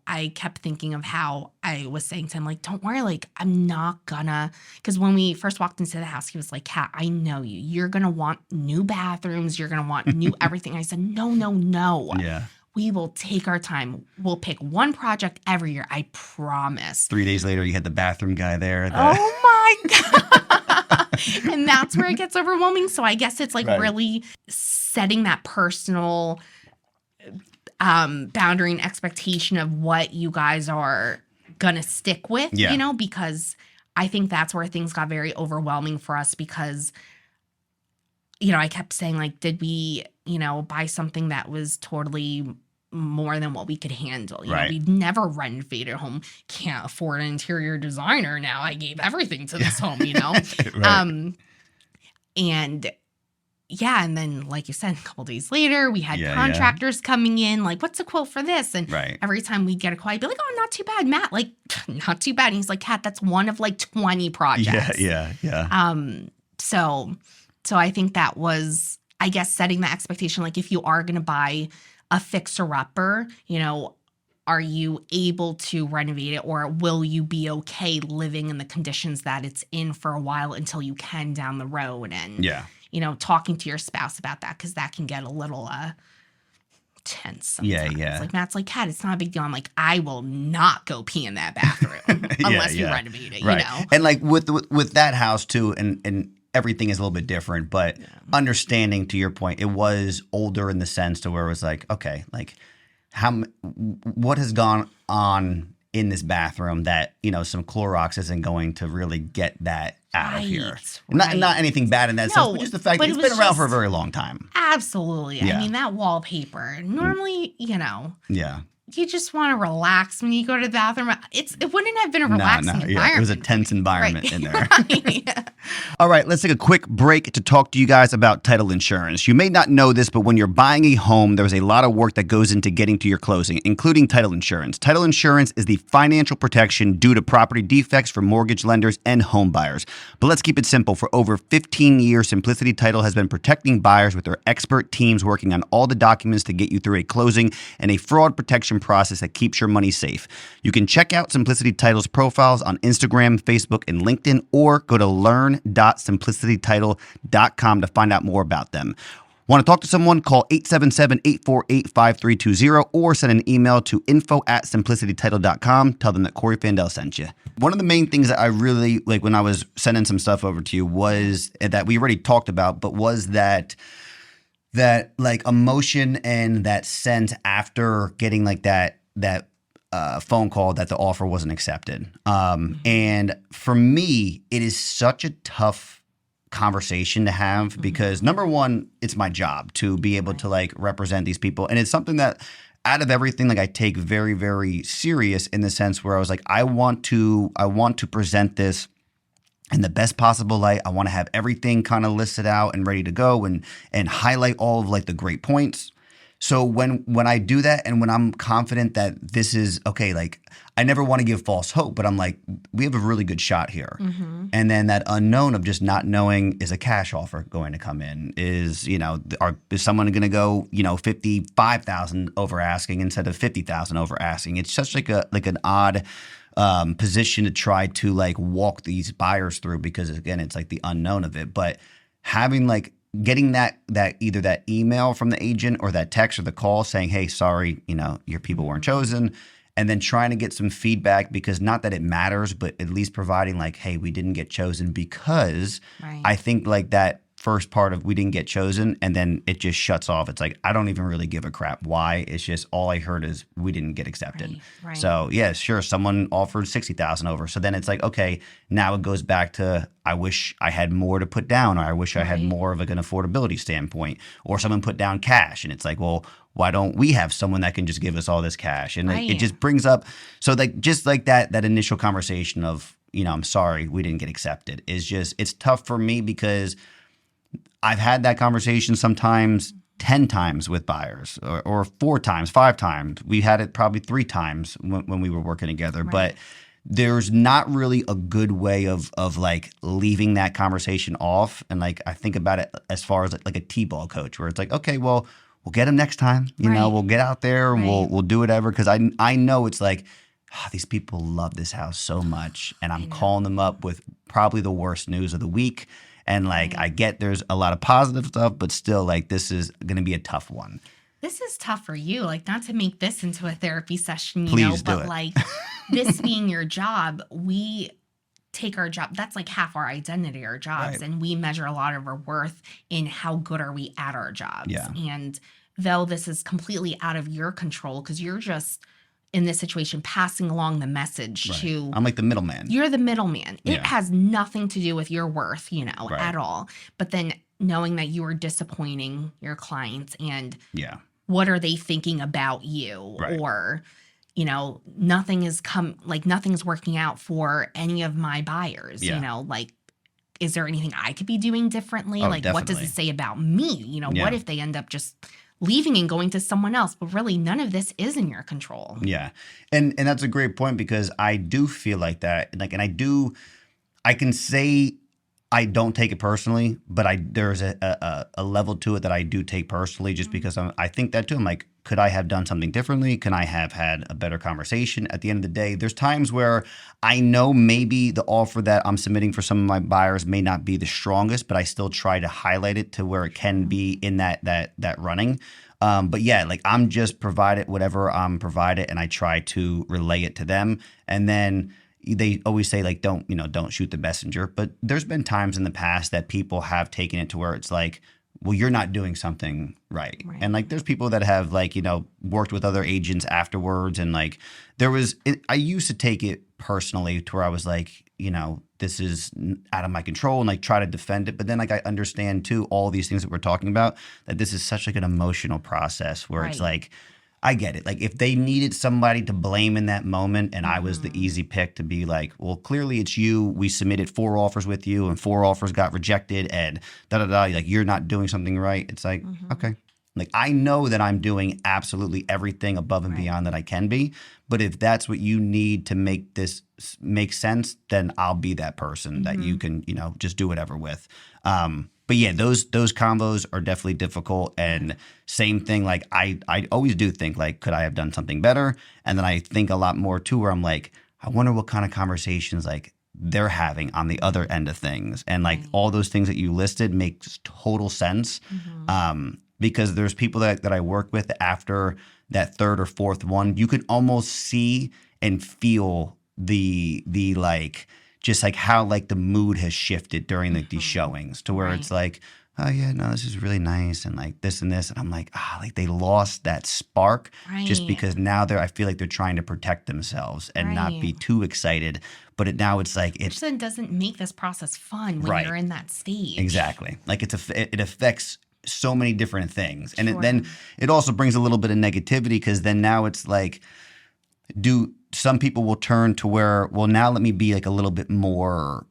I kept thinking of how I was saying to him, like, don't worry, like, I'm not gonna, because when we first walked into the house, he was like, Kat, I know you. You're gonna want new bathrooms. You're gonna want new everything. I said, no. Yeah. We will take our time. We'll pick one project every year. I promise. 3 days later, you had the bathroom guy there. Oh my God. And that's where it gets overwhelming. So I guess it's like really setting that personal boundary and expectation of what you guys are gonna stick with, because I think that's where things got very overwhelming for us, because I kept saying, like, did we buy something that was totally more than what we could handle? We've never renovated a home. Can't afford an interior designer now. I gave everything to this home, and then, like you said, a couple days later, we had contractors coming in, like, what's the quote for this? And every time we get a quote, I'd be like, oh, not too bad, Matt. Like, not too bad. And he's like, Kat, that's one of like 20 projects. Yeah. So I think that was, I guess, setting the expectation, like, if you are going to buy a fixer-upper, are you able to renovate it, or will you be okay living in the conditions that it's in for a while until you can down the road? And, talking to your spouse about that, because that can get a little tense sometimes. Yeah. Like, Matt's like, Kat, it's not a big deal. I'm like, I will not go pee in that bathroom unless we renovate it, And, like, with that house, too, and everything is a little bit different, but understanding, to your point, it was older in the sense to where it was like, okay, like, what has gone on in this bathroom that, some Clorox isn't going to really get that out of here. Not anything bad in that sense, but just the fact that it's been around for a very long time. Absolutely. I mean, that wallpaper, normally, you just want to relax when you go to the bathroom. It wouldn't have been a relaxing environment. It was a tense environment in there. All right, let's take a quick break to talk to you guys about title insurance. You may not know this, but when you're buying a home, there's a lot of work that goes into getting to your closing, including title insurance. Title insurance is the financial protection due to property defects for mortgage lenders and home buyers. But let's keep it simple. For over 15 years, Simplicity Title has been protecting buyers with their expert teams working on all the documents to get you through a closing and a fraud protection process that keeps your money safe. You can check out Simplicity Title's profiles on Instagram, Facebook, and LinkedIn, or go to learn.simplicitytitle.com to find out more about them. Want to talk to someone? Call 877-848-5320 or send an email to info@simplicitytitle.com. Tell them that Corey Fandel sent you. One of the main things that I really like when I was sending some stuff over to you was that we already talked about, but was that like emotion and that sense after getting like that phone call that the offer wasn't accepted. And for me, it is such a tough conversation to have because number one, it's my job to be able to like represent these people. And it's something that out of everything, like I take very, very serious in the sense where I was like, I want to present this in the best possible light. I want to have everything kind of listed out and ready to go and highlight all of like the great points. So when I do that and when I'm confident that this is okay, like I never want to give false hope, but I'm like, we have a really good shot here. And then that unknown of just not knowing, is a cash offer going to come in? Is, is someone going to go, 55,000 over asking instead of 50,000 over asking? It's such like an odd position to try to like walk these buyers through because again, it's like the unknown of it. But having like getting that either that email from the agent or that text or the call saying, hey, sorry, your people weren't chosen. And then trying to get some feedback because not that it matters, but at least providing like, hey, we didn't get chosen because I think like that first part of we didn't get chosen and then it just shuts off. It's like, I don't even really give a crap why. It's just all I heard is we didn't get accepted. Right. So yeah, sure. Someone offered 60,000 over. So then it's like, okay, now it goes back to, I wish I had more to put down or I wish I had more of like an affordability standpoint or someone put down cash. And it's like, well, why don't we have someone that can just give us all this cash? And it just brings up, so like just like that initial conversation of, I'm sorry, we didn't get accepted is just, it's tough for me because I've had that conversation sometimes 10 times with buyers or 4 times, 5 times. We had it probably 3 times when we were working together, but there's not really a good way of like leaving that conversation off. And like, I think about it as far as like a T-ball coach where it's like, okay, well, we'll get him next time. We'll get out there and we'll do whatever. Cause I know it's like, these people love this house so much. And I'm calling them up with probably the worst news of the week. And like, I get there's a lot of positive stuff, but still like, this is going to be a tough one. This is tough for you. Like, not to make this into a therapy session, but like this being your job, we take our job. That's like half our identity, our jobs. And we measure a lot of our worth in how good are we at our jobs. Yeah. And though this is completely out of your control, because you're just in this situation passing along the message to. I'm like the middleman. You're the middleman. It has nothing to do with your worth, at all. But then knowing that you are disappointing your clients and what are they thinking about you or nothing's working out for any of my buyers, like, is there anything I could be doing differently? Oh, like, definitely. what does it say about me? What if they end up just leaving and going to someone else? But really, none of this is in your control. Yeah. And that's a great point because I do feel like that. Like, and I can say I don't take it personally, but there's a level to it that I do take personally just because I think that too. I'm like, could I have done something differently? Can I have had a better conversation? At the end of the day, there's times where I know maybe the offer that I'm submitting for some of my buyers may not be the strongest, but I still try to highlight it to where it can be in that running. But yeah, like I'm just provided whatever I'm provided and I try to relay it to them. And then they always say like, don't shoot the messenger. But there's been times in the past that people have taken it to where it's like, well, you're not doing something right. And like, there's people that have like, worked with other agents afterwards. And like, I used to take it personally to where I was like, this is out of my control and like try to defend it. But then like, I understand too, all these things that we're talking about, that this is such like an emotional process where it's like, I get it. Like if they needed somebody to blame in that moment and I was the easy pick to be like, well, clearly it's you. We submitted 4 offers with you and 4 offers got rejected and like you're not doing something right. It's like, okay. Like I know that I'm doing absolutely everything above and beyond that I can be. But if that's what you need to make this make sense, then I'll be that person that you can, just do whatever with. But yeah, those combos are definitely difficult. And same thing, like I always do think like, could I have done something better? And then I think a lot more too, where I'm like, I wonder what kind of conversations like they're having on the other end of things. And like all those things that you listed makes total sense. Because there's people that I work with after that third or fourth one, you could almost see and feel the like just like how like the mood has shifted during like these showings to where it's like, oh yeah, no, this is really nice and like this and this. And I'm like, like they lost that spark just because now I feel like they're trying to protect themselves and not be too excited. But now it's like which then doesn't make this process fun when you're in that stage. Exactly. Like it affects so many different things. And then it also brings a little bit of negativity because then now it's like, some people will turn to where, well, now let me be like a little bit more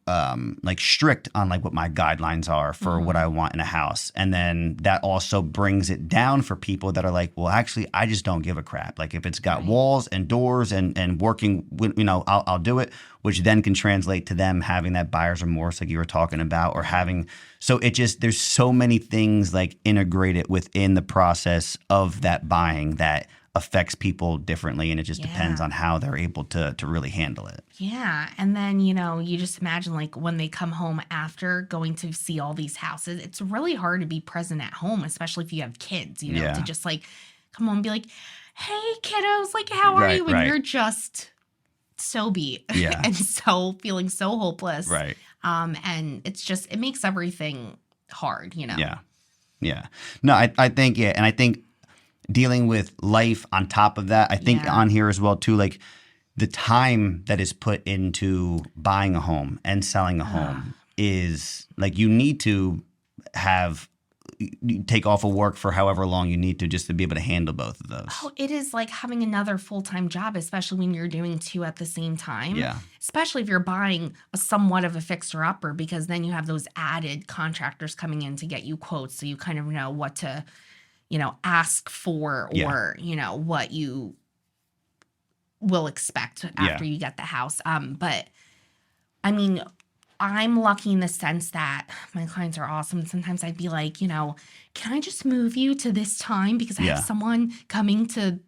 like strict on like what my guidelines are for what I want in a house. And then that also brings it down for people that are like, well, actually, I just don't give a crap. Like if it's got walls and doors and working, I'll do it, which then can translate to them having that buyer's remorse like you were talking about or having. So there's so many things like integrated within the process of that buying that affects people differently, and it just depends on how they're able to really handle it. Yeah. And then, you just imagine like when they come home after going to see all these houses, it's really hard to be present at home, especially if you have kids, to just like come home and be like, hey, kiddos, like, how are you? And you're just so beat and so feeling so hopeless. Right. And it makes everything hard, Yeah. Yeah. No, I think, and I think dealing with life on top of that, I think on here as well too, like the time that is put into buying a home and selling a home is like you need to take off of work for however long you need to just to be able to handle both of those. Oh, it is like having another full-time job, especially when you're doing two at the same time. Yeah. Especially if you're buying somewhat of a fixer-upper, because then you have those added contractors coming in to get you quotes, so you kind of know what to ask for or, what you will expect after you get the house. But I mean, I'm lucky in the sense that my clients are awesome. Sometimes I'd be like, can I just move you to this time because I have someone coming to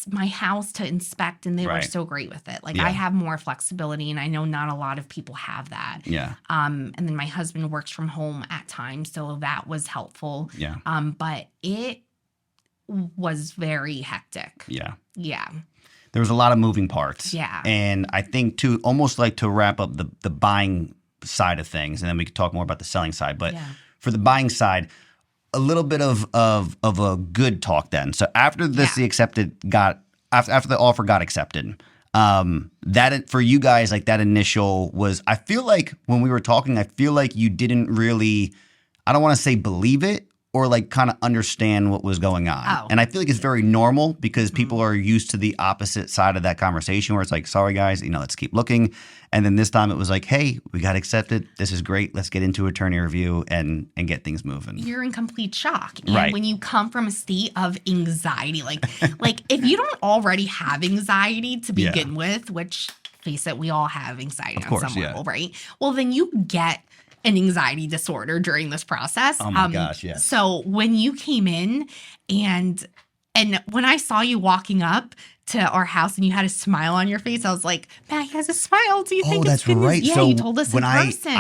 my house to inspect, and they were so great with it. Like I have more flexibility, and I know not a lot of people have that. Yeah. And then my husband works from home at times, so that was helpful. Yeah. But it was very hectic. Yeah. Yeah. There was a lot of moving parts. Yeah. And I think too, almost like to wrap up the buying side of things, and then we could talk more about the selling side. But for the buying side, a little bit of a good talk then. So after this, after the offer got accepted, that for you guys, like that initial was, I feel like when we were talking, I feel like you didn't really, I don't want to say believe it, or like kind of understand what was going on. Oh. And I feel like it's very normal because people are used to the opposite side of that conversation where it's like, sorry guys, let's keep looking. And then this time it was like, hey, we got accepted. This is great. Let's get into attorney review and get things moving. You're in complete shock. And when you come from a state of anxiety, like if you don't already have anxiety to begin with, which face it, we all have anxiety on some level, right? Well, then you get an anxiety disorder during this process. Oh my gosh, yes. So when you came in and when I saw you walking up to our house and you had a smile on your face, I was like, Matt, he has a smile. Do you think it's good? Right. Yeah, so you told us when in person.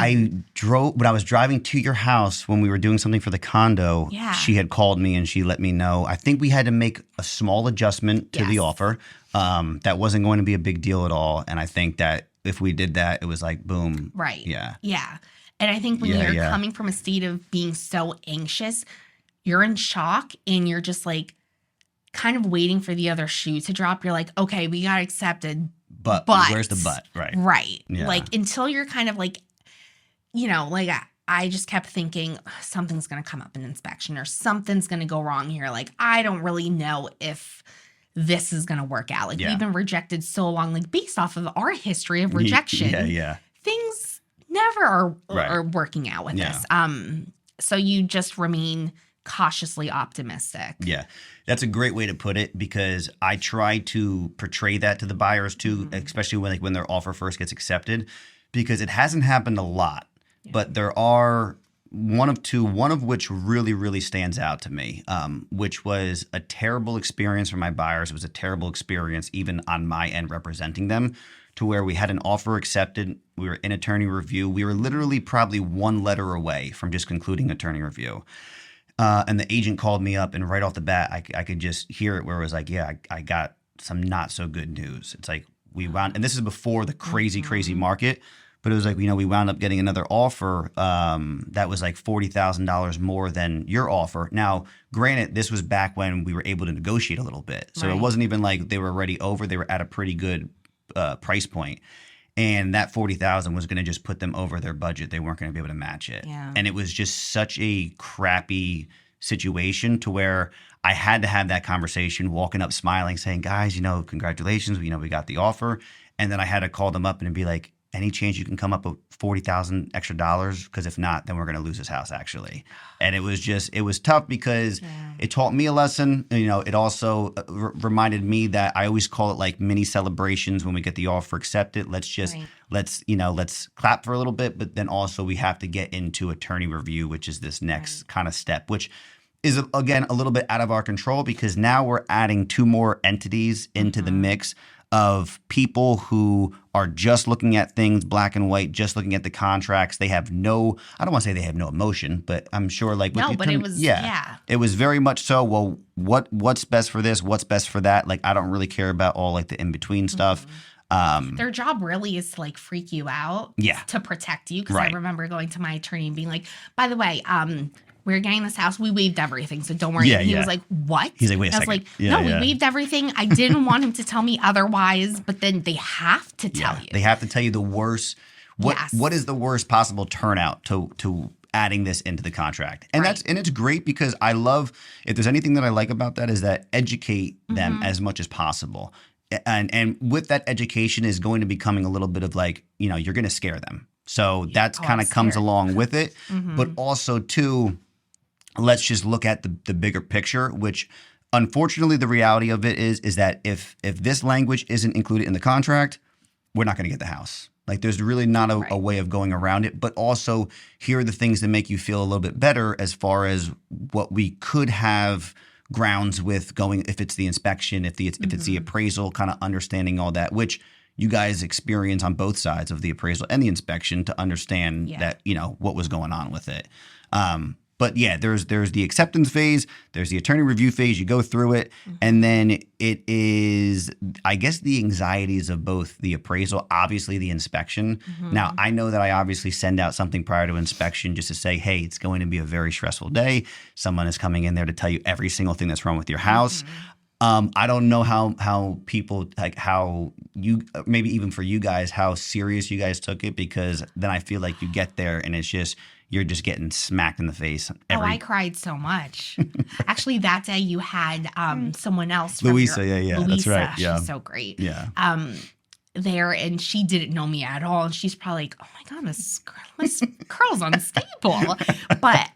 when I was driving to your house when we were doing something for the condo, she had called me and she let me know. I think we had to make a small adjustment to the offer. That wasn't going to be a big deal at all. And I think that if we did that, it was like, boom. Right. Yeah. Yeah. And I think when you're coming from a state of being so anxious, you're in shock and you're just like kind of waiting for the other shoe to drop. You're like, okay, we got accepted. But where's the but? Right. Right. Yeah. Like until you're kind of like, like I just kept thinking something's going to come up in inspection or something's going to go wrong here. Like, I don't really know if this is going to work out. Like we've been rejected so long, like based off of our history of rejection. Things never are working out with this. So you just remain cautiously optimistic. Yeah. That's a great way to put it because I try to portray that to the buyers too, especially when their offer first gets accepted, because it hasn't happened a lot, but there are one of which really, really stands out to me, which was a terrible experience for my buyers. It was a terrible experience even on my end representing them, to where we had an offer accepted We were in attorney review. We were literally probably one letter away from just concluding attorney review. And the agent called me up, and right off the bat, I could just hear it where it was like, yeah, I got some not so good news. It's like we wound, and this is before the crazy market, but it was like, we wound up getting another offer that was like $40,000 more than your offer. Now, granted, this was back when we were able to negotiate a little bit. So it wasn't even like they were already over. They were at a pretty good price point. And that $40,000 was going to just put them over their budget. They weren't going to be able to match it. Yeah. And it was just such a crappy situation to where I had to have that conversation, walking up smiling, saying, guys, congratulations, we got the offer. And then I had to call them up and be like, any chance you can come up with $40,000 extra dollars? Because if not, then we're going to lose this house, actually. And it was tough because it taught me a lesson. It also reminded me that I always call it like mini celebrations when we get the offer accepted. Let's clap for a little bit, but then also we have to get into attorney review, which is this next kind of step, which is, again, a little bit out of our control because now we're adding 2 more entities into the mix of people who are just looking at things black and white, just looking at the contracts. They have I don't want to say they have no emotion, but I'm sure like with but it was it was very much so. Well, what's best for this? What's best for that? Like, I don't really care about all like the in between stuff. Their job really is to like freak you out, to protect you. Because I remember going to my attorney and being like, by the way, we're getting this house. We waived everything, so don't worry. He was like, what? He's like, wait a second. I was like, no, we waived everything. I didn't want him to tell me otherwise, but then they have to tell you. They have to tell you the worst. What is the worst possible turnout to adding this into the contract? And it's great because I love, if there's anything that I like about that, is that educate them as much as possible. And with that education is going to be coming a little bit of like, you're going to scare them. So that's kind of comes along with it. But also too, let's just look at the bigger picture, which unfortunately the reality of it is that if this language isn't included in the contract, we're not going to get the house. Like there's really not a way of going around it. But also here are the things that make you feel a little bit better as far as what we could have grounds with going, if it's the inspection, if it's the appraisal, kind of understanding all that, which you guys experience on both sides of the appraisal and the inspection to understand that, what was going on with it. But yeah, there's the acceptance phase, there's the attorney review phase, you go through it, and then it is, I guess, the anxieties of both the appraisal, obviously the inspection. Now, I know that I obviously send out something prior to inspection just to say, hey, it's going to be a very stressful day. Someone is coming in there to tell you every single thing that's wrong with your house. I don't know how people, like how you, maybe even for you guys, how serious you guys took it, because then I feel like you get there and it's just, you're just getting smacked in the face. I cried so much. Actually, that day you had someone else. Louisa, Louisa, that's right. Yeah. She's so great. Yeah. There, and she didn't know me at all. And she's probably like, oh my God, Miss Curl's unstable. But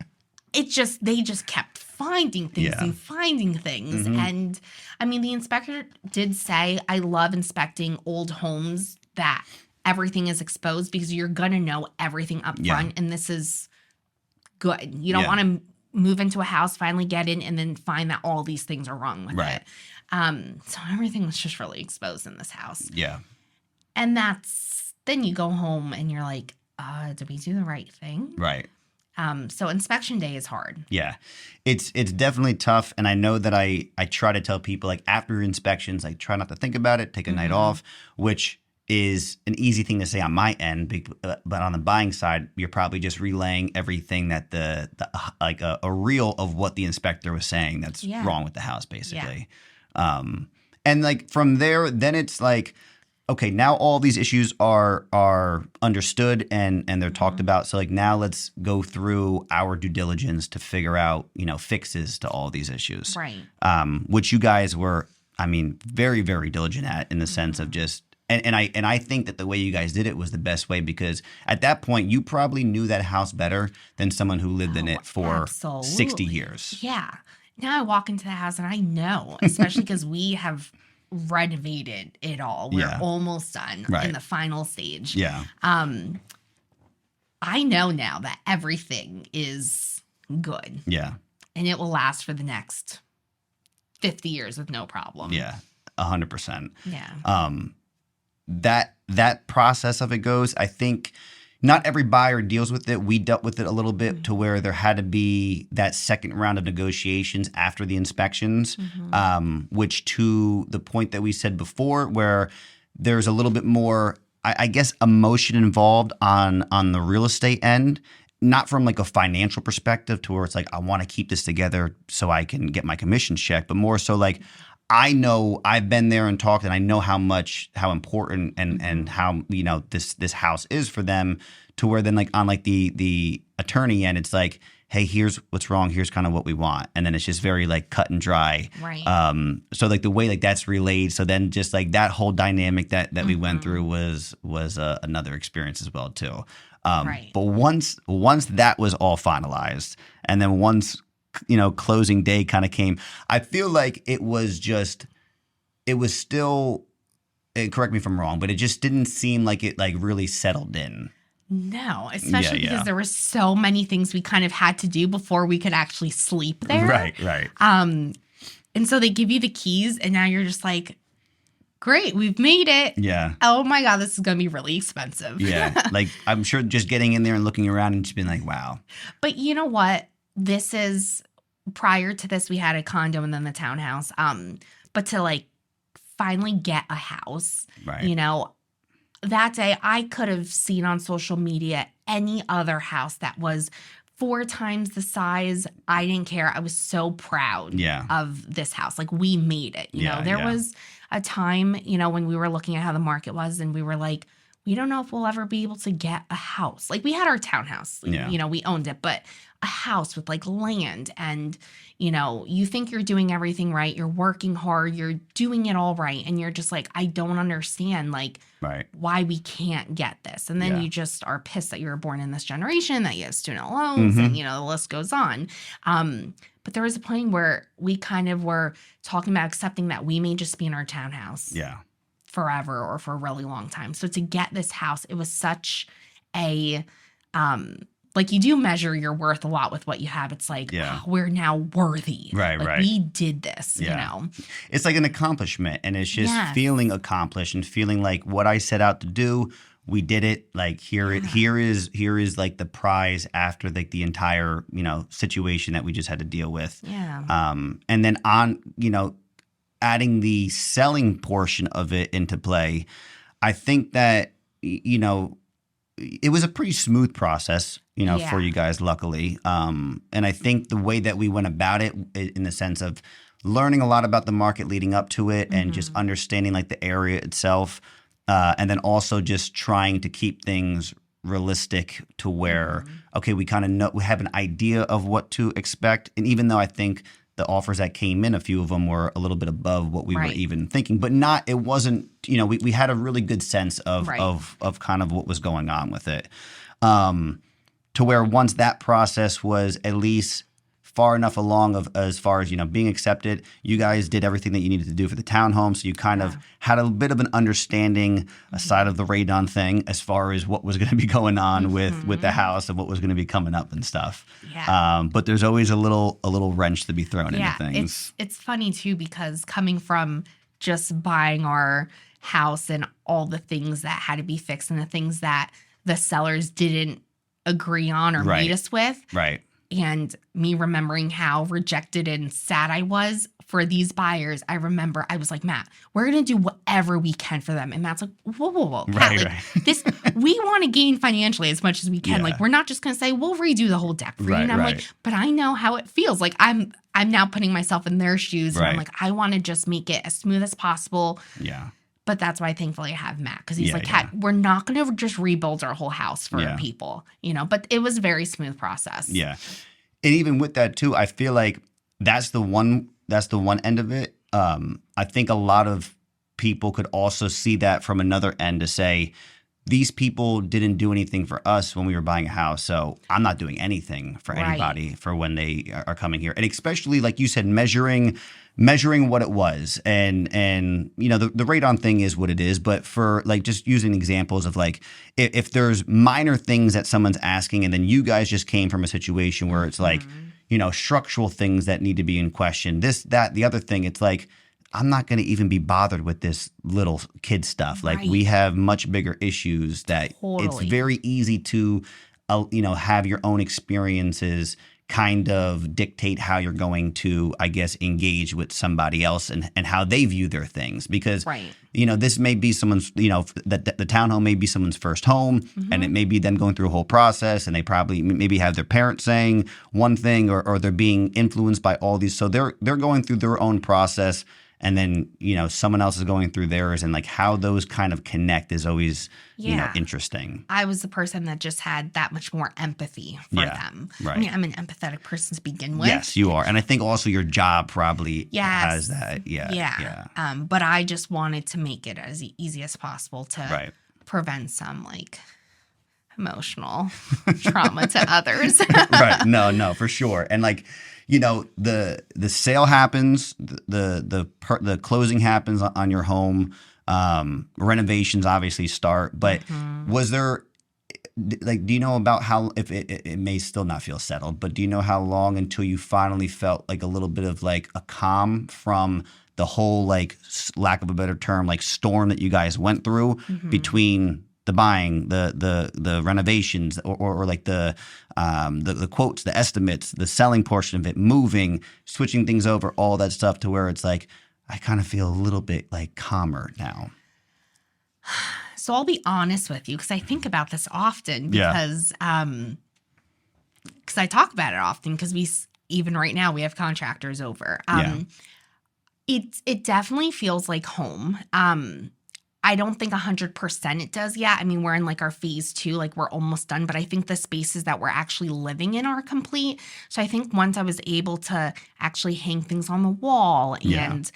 they just kept finding things and finding things. And I mean, the inspector did say, I love inspecting old homes that everything is exposed because you're going to know everything up front. And this is good. You don't want to move into a house, finally get in, and then find that all these things are wrong with it. So everything was just really exposed in this house. Yeah. And then you go home and you're like, did we do the right thing? Right. So inspection day is hard. Yeah, it's definitely tough. And I know that I try to tell people, like, after inspections, like, try not to think about it, take a night off, which is an easy thing to say on my end, but on the buying side, you're probably just relaying everything that a reel of what the inspector was saying that's wrong with the house, basically. And like from there, then it's like, okay, now all these issues are understood and they're talked about. So like now let's go through our due diligence to figure out, fixes to all these issues. Right. Which you guys were, I mean, very, very diligent at, in the sense of just, and I think that the way you guys did it was the best way, because at that point you probably knew that house better than someone who lived in it for 60 years. Yeah. Now I walk into the house and I know, especially because we have renovated it all. We're almost done in the final stage. Yeah. I know now that everything is good. Yeah. And it will last for the next 50 years with no problem. Yeah. 100%. Yeah. that process of it goes, I think not every buyer deals with it. We dealt with it a little bit to where there had to be that second round of negotiations after the inspections, which to the point that we said before, where there's a little bit more, I guess, emotion involved on the real estate end, not from like a financial perspective to where it's like, I want to keep this together so I can get my commission check, but more so like, I know I've been there and talked, and I know how important and how, you know, this house is for them, to where then like on like the attorney end, it's like, hey, here's what's wrong. Here's kind of what we want. And then it's just very like cut and dry. Right. So like the way like that's relayed. So then just like that whole dynamic that we went through was another experience as well too. Right. But once that was all finalized, and then once, you know, closing day kind of came, I feel like it was still, correct me if I'm wrong, but it just didn't seem like it like really settled in. No, especially because there were so many things we kind of had to do before we could actually sleep there. Right. And so they give you the keys, and now you're just like, great, we've made it. Yeah. Oh my God, this is going to be really expensive. Yeah. Like, I'm sure just getting in there and looking around and just being like, wow. But you know what? This is, prior to this, we had a condo and then the townhouse. But to like finally get a house, Right. you know, that day I could have seen on social media any other house that was 4 times the size. I didn't care. I was so proud of this house. Like, we made it. You know, there was a time, you know, when we were looking at how the market was, and we were like, we don't know if we'll ever be able to get a house. Like, we had our townhouse, you know, we owned it, but a house with like land, and, you know, you think you're doing everything right. You're working hard. You're doing it all right. And you're just like, I don't understand like why we can't get this. And then you just are pissed that you were born in this generation, that you have student loans, and, you know, the list goes on. But there was a point where we kind of were talking about accepting that we may just be in our townhouse forever or for a really long time. So to get this house, it was such a, like, you do measure your worth a lot with what you have. It's like, oh, we're now worthy. Like, we did this, you know. It's like an accomplishment, and it's just feeling accomplished and feeling like what I set out to do, we did it. Like, here is like the prize after like the entire, you know, situation that we just had to deal with. And then on, you know, adding the selling portion of it into play, I think that, you know, it was a pretty smooth process, you know, for you guys, luckily. And I think the way that we went about it, in the sense of learning a lot about the market leading up to it, and just understanding like the area itself, and then also just trying to keep things realistic to where, okay, we kind of know, we have an idea of what to expect. And even though I think the offers that came in, a few of them were a little bit above what we were even thinking, but it wasn't, you know, we had a really good sense of kind of what was going on with it. To where once that process was at least far enough along as far as, you know, being accepted, you guys did everything that you needed to do for the townhome. So you kind of had a bit of an understanding aside of the radon thing as far as what was going to be going on with the house and what was going to be coming up and stuff. But there's always a little wrench to be thrown into things. It's funny too, because coming from just buying our house and all the things that had to be fixed and the things that the sellers didn't agree on or meet us with. And me remembering how rejected and sad I was for these buyers, I remember I was like, Matt, we're going to do whatever we can for them. And Matt's like, whoa. Pat, this, we want to gain financially as much as we can. Like, we're not just going to say, we'll redo the whole deck for you. And I'm like, but I know how it feels. Like, I'm now putting myself in their shoes. And I'm like, I want to just make it as smooth as possible. But that's why thankfully I have Matt, because he's like, Kat, we're not going to just rebuild our whole house for people, you know, but it was a very smooth process. And even with that too, I feel like that's the one end of it. I think a lot of people could also see that from another end, to say, these people didn't do anything for us when we were buying a house, so I'm not doing anything for anybody for when they are coming here. And especially, like you said, measuring what it was, and you know, the radon thing is what it is, but for like just using examples of like, if there's minor things that someone's asking, and then you guys just came from a situation where it's like, you know, structural things that need to be in question, this, that, the other thing, it's like, I'm not going to even be bothered with this little kid stuff. Like Right. we have much bigger issues that it's Totally. very easy to, have your own experiences kind of dictate how you're going to, I guess, engage with somebody else and how they view their things. Because, Right. this may be someone's, the townhome may be someone's first home, and it may be them going through a whole process, and they probably maybe have their parents saying one thing, or they're being influenced by all these. So they're going through their own process. And then, someone else is going through theirs, and like how those kind of connect is always, Yeah. interesting. I was the person that just had that much more empathy for Yeah, them. right. I mean, I'm an empathetic person to begin with. Yes, you are. And I think also your job probably Yes. has that. Yeah. Yeah. But I just wanted to make it as easy as possible to Right. prevent some like emotional trauma to others. Right. No, for sure. And like, the sale happens, the closing happens on your home, renovations obviously start, but was there, like, do you know about how, if it may still not feel settled, but do you know how long until you finally felt like a little bit of like a calm from the whole, like, lack of a better term, like storm that you guys went through between the buying, the renovations, or like the quotes, the estimates, the selling portion of it, moving, switching things over, all that stuff, to where it's like, I kind of feel a little bit like calmer now. So I'll be honest with you, because I think about this often, Yeah. because I talk about it often, because even right now we have contractors over. Yeah. It definitely feels like home. I don't think 100% it does yet. I mean, we're in like our phase 2, like we're almost done, but I think the spaces that we're actually living in are complete. So I think once I was able to actually hang things on the wall and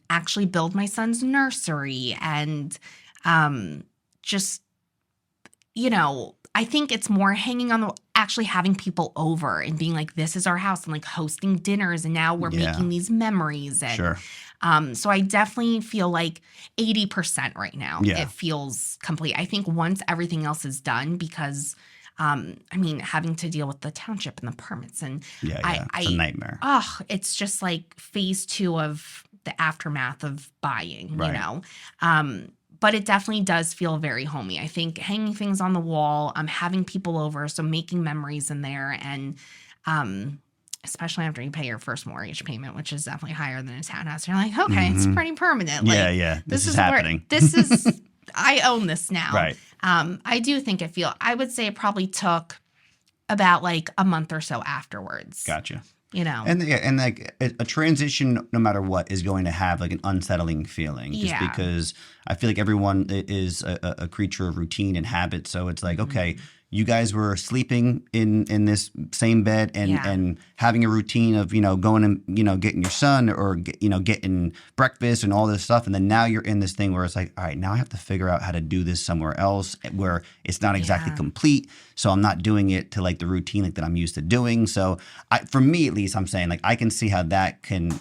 actually build my son's nursery and just, I think it's more hanging on actually having people over and being like, this is our house, and like hosting dinners, and now we're making these memories. And Sure. so I definitely feel like 80% right now. Yeah. It feels complete. I think once everything else is done, because having to deal with the township and the permits, and It's a nightmare. it's just like phase 2 of the aftermath of buying, Right. But it definitely does feel very homey. I think hanging things on the wall, having people over, so making memories in there, and especially after you pay your first mortgage payment, which is definitely higher than a townhouse. You're like, okay, it's pretty permanent. Like, Yeah. This is happening. I own this now. Right. I do think I would say it probably took about like a month or so afterwards. Gotcha. And like a transition, no matter what, is going to have like an unsettling feeling, just because I feel like everyone is a creature of routine and habit. So it's like, okay, you guys were sleeping in this same bed and having a routine of, going and, getting your son, or, getting breakfast and all this stuff. And then now you're in this thing where it's like, all right, now I have to figure out how to do this somewhere else where it's not exactly complete. So I'm not doing it to like the routine like that I'm used to doing. So for me, at least, I'm saying like, I can see how that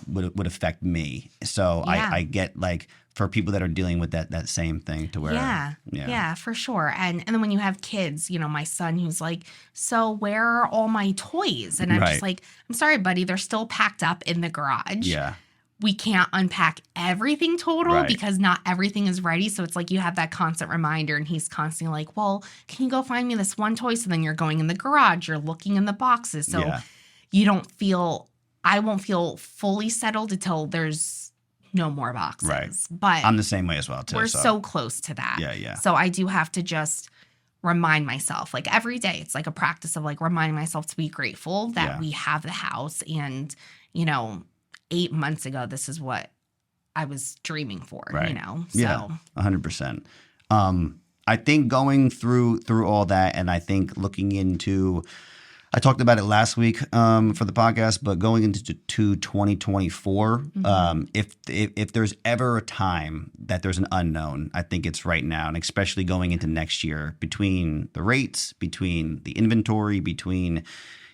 would affect me. So I get like, for people that are dealing with that same thing, to where yeah, for sure. And then when you have kids, my son, who's like, so where are all my toys? And I'm just like, I'm sorry, buddy, they're still packed up in the garage. Yeah. We can't unpack everything total because not everything is ready. So it's like you have that constant reminder, and he's constantly like, well, can you go find me this one toy? So then you're going in the garage, you're looking in the boxes. So I won't feel fully settled until there's no more boxes. Right. But I'm the same way as well, too. We're so close to that. Yeah. So I do have to just remind myself, like every day, it's like a practice of like reminding myself to be grateful that we have the house. And, 8 months ago, this is what I was dreaming for, So. Yeah, 100%. I think going through all that, and I think looking into, I talked about it last week for the podcast, but going into 2024, if there's ever a time that there's an unknown, I think it's right now, and especially going into next year, between the rates, between the inventory, between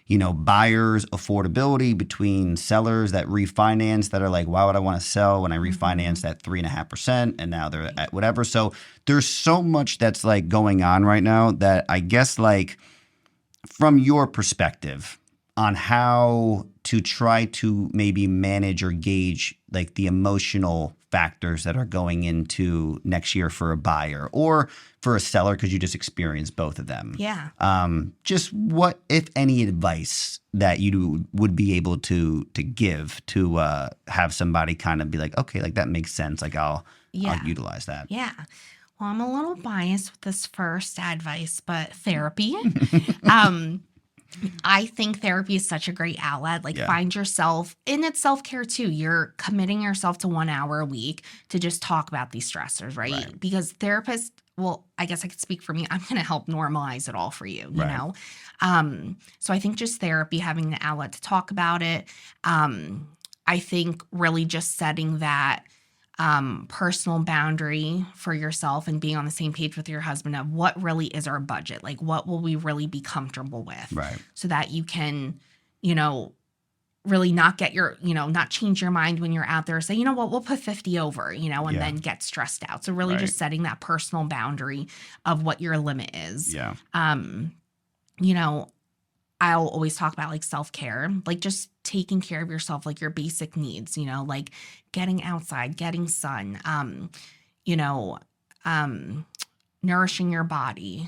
buyers' affordability, between sellers that refinance that are like, why would I want to sell when I refinance at 3.5% and now they're at whatever. So there's so much that's like going on right now that I guess like, from your perspective on how to try to maybe manage or gauge like the emotional factors that are going into next year for a buyer or for a seller, because you just experienced both of them. Yeah. Just what, if any, advice that you would be able to give to have somebody kind of be like, okay, like that makes sense. Like I'll utilize that. Yeah. Well, I'm a little biased with this first advice, but therapy. I think therapy is such a great outlet. Like find yourself, and it's self-care too. You're committing yourself to 1 hour a week to just talk about these stressors, right? Because therapists, well, I guess I could speak for me. I'm going to help normalize it all for you, you know? So I think just therapy, having the outlet to talk about it. I think really just setting that personal boundary for yourself and being on the same page with your husband of what really is our budget, like what will we really be comfortable with, so that you can, you know, really not get your, you know, not change your mind when you're out there, say, you know what, we'll put 50 over, you know, and then get stressed out. So really just setting that personal boundary of what your limit is. You know, I'll always talk about like self-care, like just taking care of yourself, like your basic needs, you know, like getting outside, getting sun, you know, nourishing your body,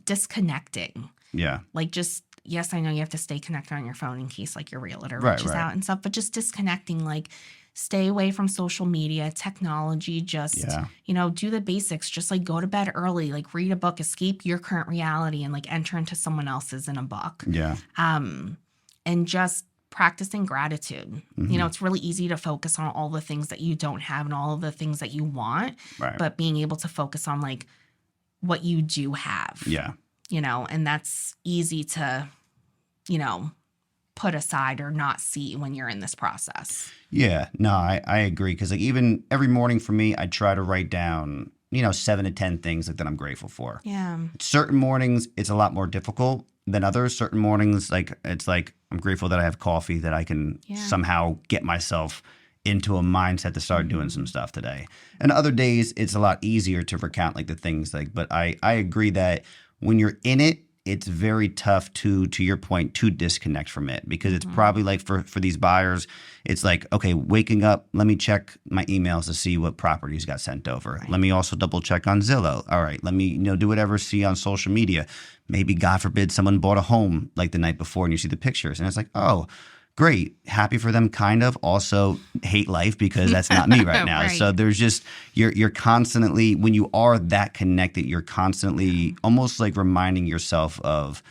disconnecting. Like just, yes, I know you have to stay connected on your phone in case like your realtor reaches out and stuff, but just disconnecting, like stay away from social media, technology, just, you know, do the basics, just like go to bed early, like read a book, escape your current reality and like enter into someone else's in a book. And just practicing gratitude. You know, it's really easy to focus on all the things that you don't have and all of the things that you want, but being able to focus on like what you do have. You know, and that's easy to, you know, put aside or not see when you're in this process. No, I agree. Because like even every morning for me, I try to write down, you know, 7 to 10 things like that I'm grateful for. Certain mornings, it's a lot more difficult than others. Certain mornings, like it's like I'm grateful that I have coffee, that I can somehow get myself into a mindset to start doing some stuff today. And other days, it's a lot easier to recount like the things like, but I agree that when you're in it, it's very tough to your point, to disconnect from it, because it's probably like for these buyers, it's like, okay, waking up, let me check my emails to see what properties got sent over. Let me also double check on Zillow. All right, let me, you know, do whatever, see on social media. Maybe, God forbid, someone bought a home like the night before and you see the pictures and it's like, oh, great. Happy for them, kind of. Also hate life because that's not me right now. So there's just, you're constantly, when you are that connected, you're constantly almost like reminding yourself of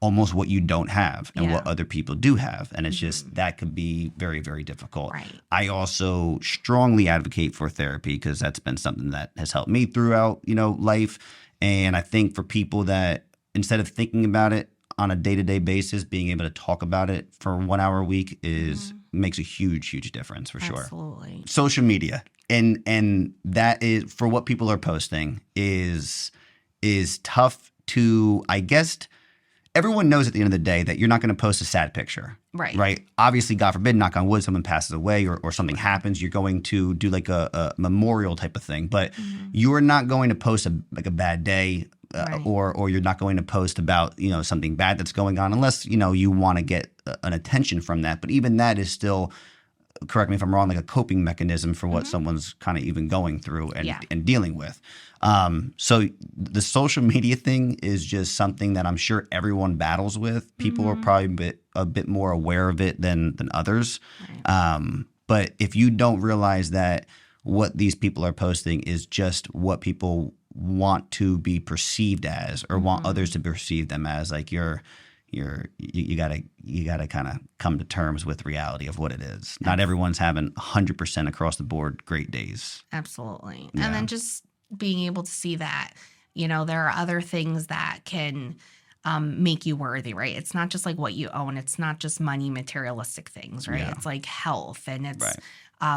almost what you don't have and what other people do have. And it's just, that could be very, very difficult. I also strongly advocate for therapy because that's been something that has helped me throughout, you know, life. And I think for people that instead of thinking about it on a day-to-day basis, being able to talk about it for 1 hour a week makes a huge, huge difference for sure. Absolutely. Social media. And that is, for what people are posting, is tough to, I guess, everyone knows at the end of the day that you're not going to post a sad picture. Right. Obviously, God forbid, knock on wood, someone passes away or something happens. You're going to do like a memorial type of thing. But you're not going to post a bad day. Or you're not going to post about, you know, something bad that's going on unless, you know, you want to get an attention from that. But even that is still, correct me if I'm wrong, like a coping mechanism for what someone's kind of even going through and dealing with. So the social media thing is just something that I'm sure everyone battles with. People are probably a bit more aware of it than others. But if you don't realize that what these people are posting is just what people want to be perceived as, or want others to perceive them as, like you gotta kind of come to terms with reality of what it is. Not everyone's having 100% across the board great days. Absolutely. And then just being able to see that, you know, there are other things that can make you worthy, right? It's not just like what you own. It's not just money, materialistic things, right? It's like health, and it's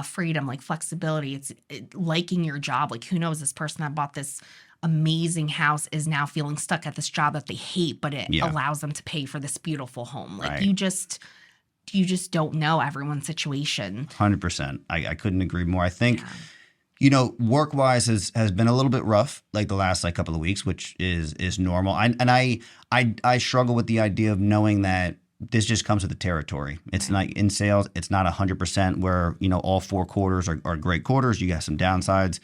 freedom, like flexibility. It's liking your job. Like, who knows, this person that bought this amazing house is now feeling stuck at this job that they hate, but it allows them to pay for this beautiful home. Like you just don't know everyone's situation. 100%. I couldn't agree more. I think, you know, work-wise has been a little bit rough, like the last couple of weeks, which is normal. I struggle with the idea of knowing that this just comes with the territory. It's not in sales. It's not 100% where, all 4 quarters are great quarters. You got some downsides.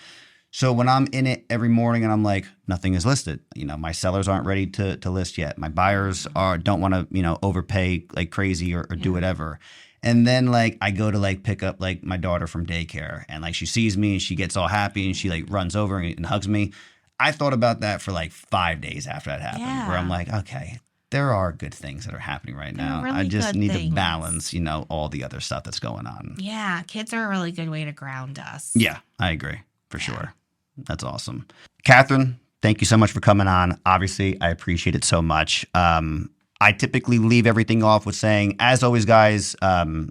So when I'm in it every morning and I'm like, nothing is listed, my sellers aren't ready to list yet. My buyers don't want to, overpay like crazy or do whatever. And then like I go to like pick up like my daughter from daycare and like she sees me and she gets all happy and she like runs over and hugs me. I thought about that for like 5 days after that happened, where I'm like, okay, there are good things that are happening right now. Really I just need things. to balance, all the other stuff that's going on. Yeah, kids are a really good way to ground us. Yeah, I agree for sure. That's awesome. Katherine, thank you so much for coming on. Obviously, I appreciate it so much. I typically leave everything off with saying, as always, guys,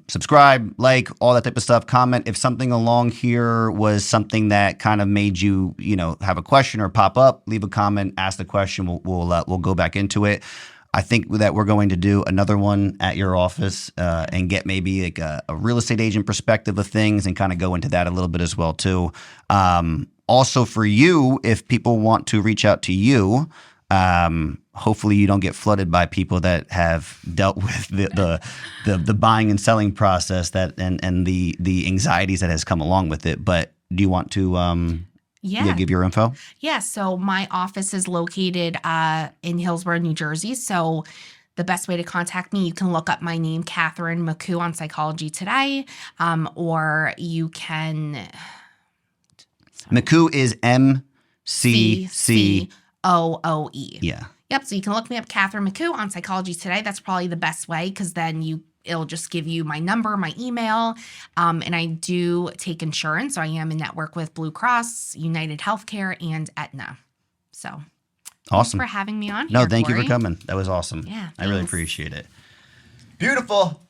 subscribe, like, all that type of stuff. Comment if something along here was something that kind of made you, have a question or pop up. Leave a comment, ask the question. We'll go back into it. I think that we're going to do another one at your office and get maybe like a real estate agent perspective of things and kind of go into that a little bit as well too. Also for you, if people want to reach out to you, hopefully you don't get flooded by people that have dealt with the buying and selling process and the anxieties that has come along with it. But do you want to give your info? Yeah. So my office is located in Hillsborough, New Jersey. So the best way to contact me, you can look up my name, Katherine McCooe, on Psychology Today, or you can. McCooe is MCCOOE. Yeah. Yep. So you can look me up, Katherine McCooe, on Psychology Today. That's probably the best way because then it'll just give you my number, my email. And I do take insurance. So I am in network with Blue Cross, United Healthcare, and Aetna. So awesome. Thanks for having me on here. No, thank you Corey. for coming. That was awesome. Yeah. I really appreciate it. Beautiful.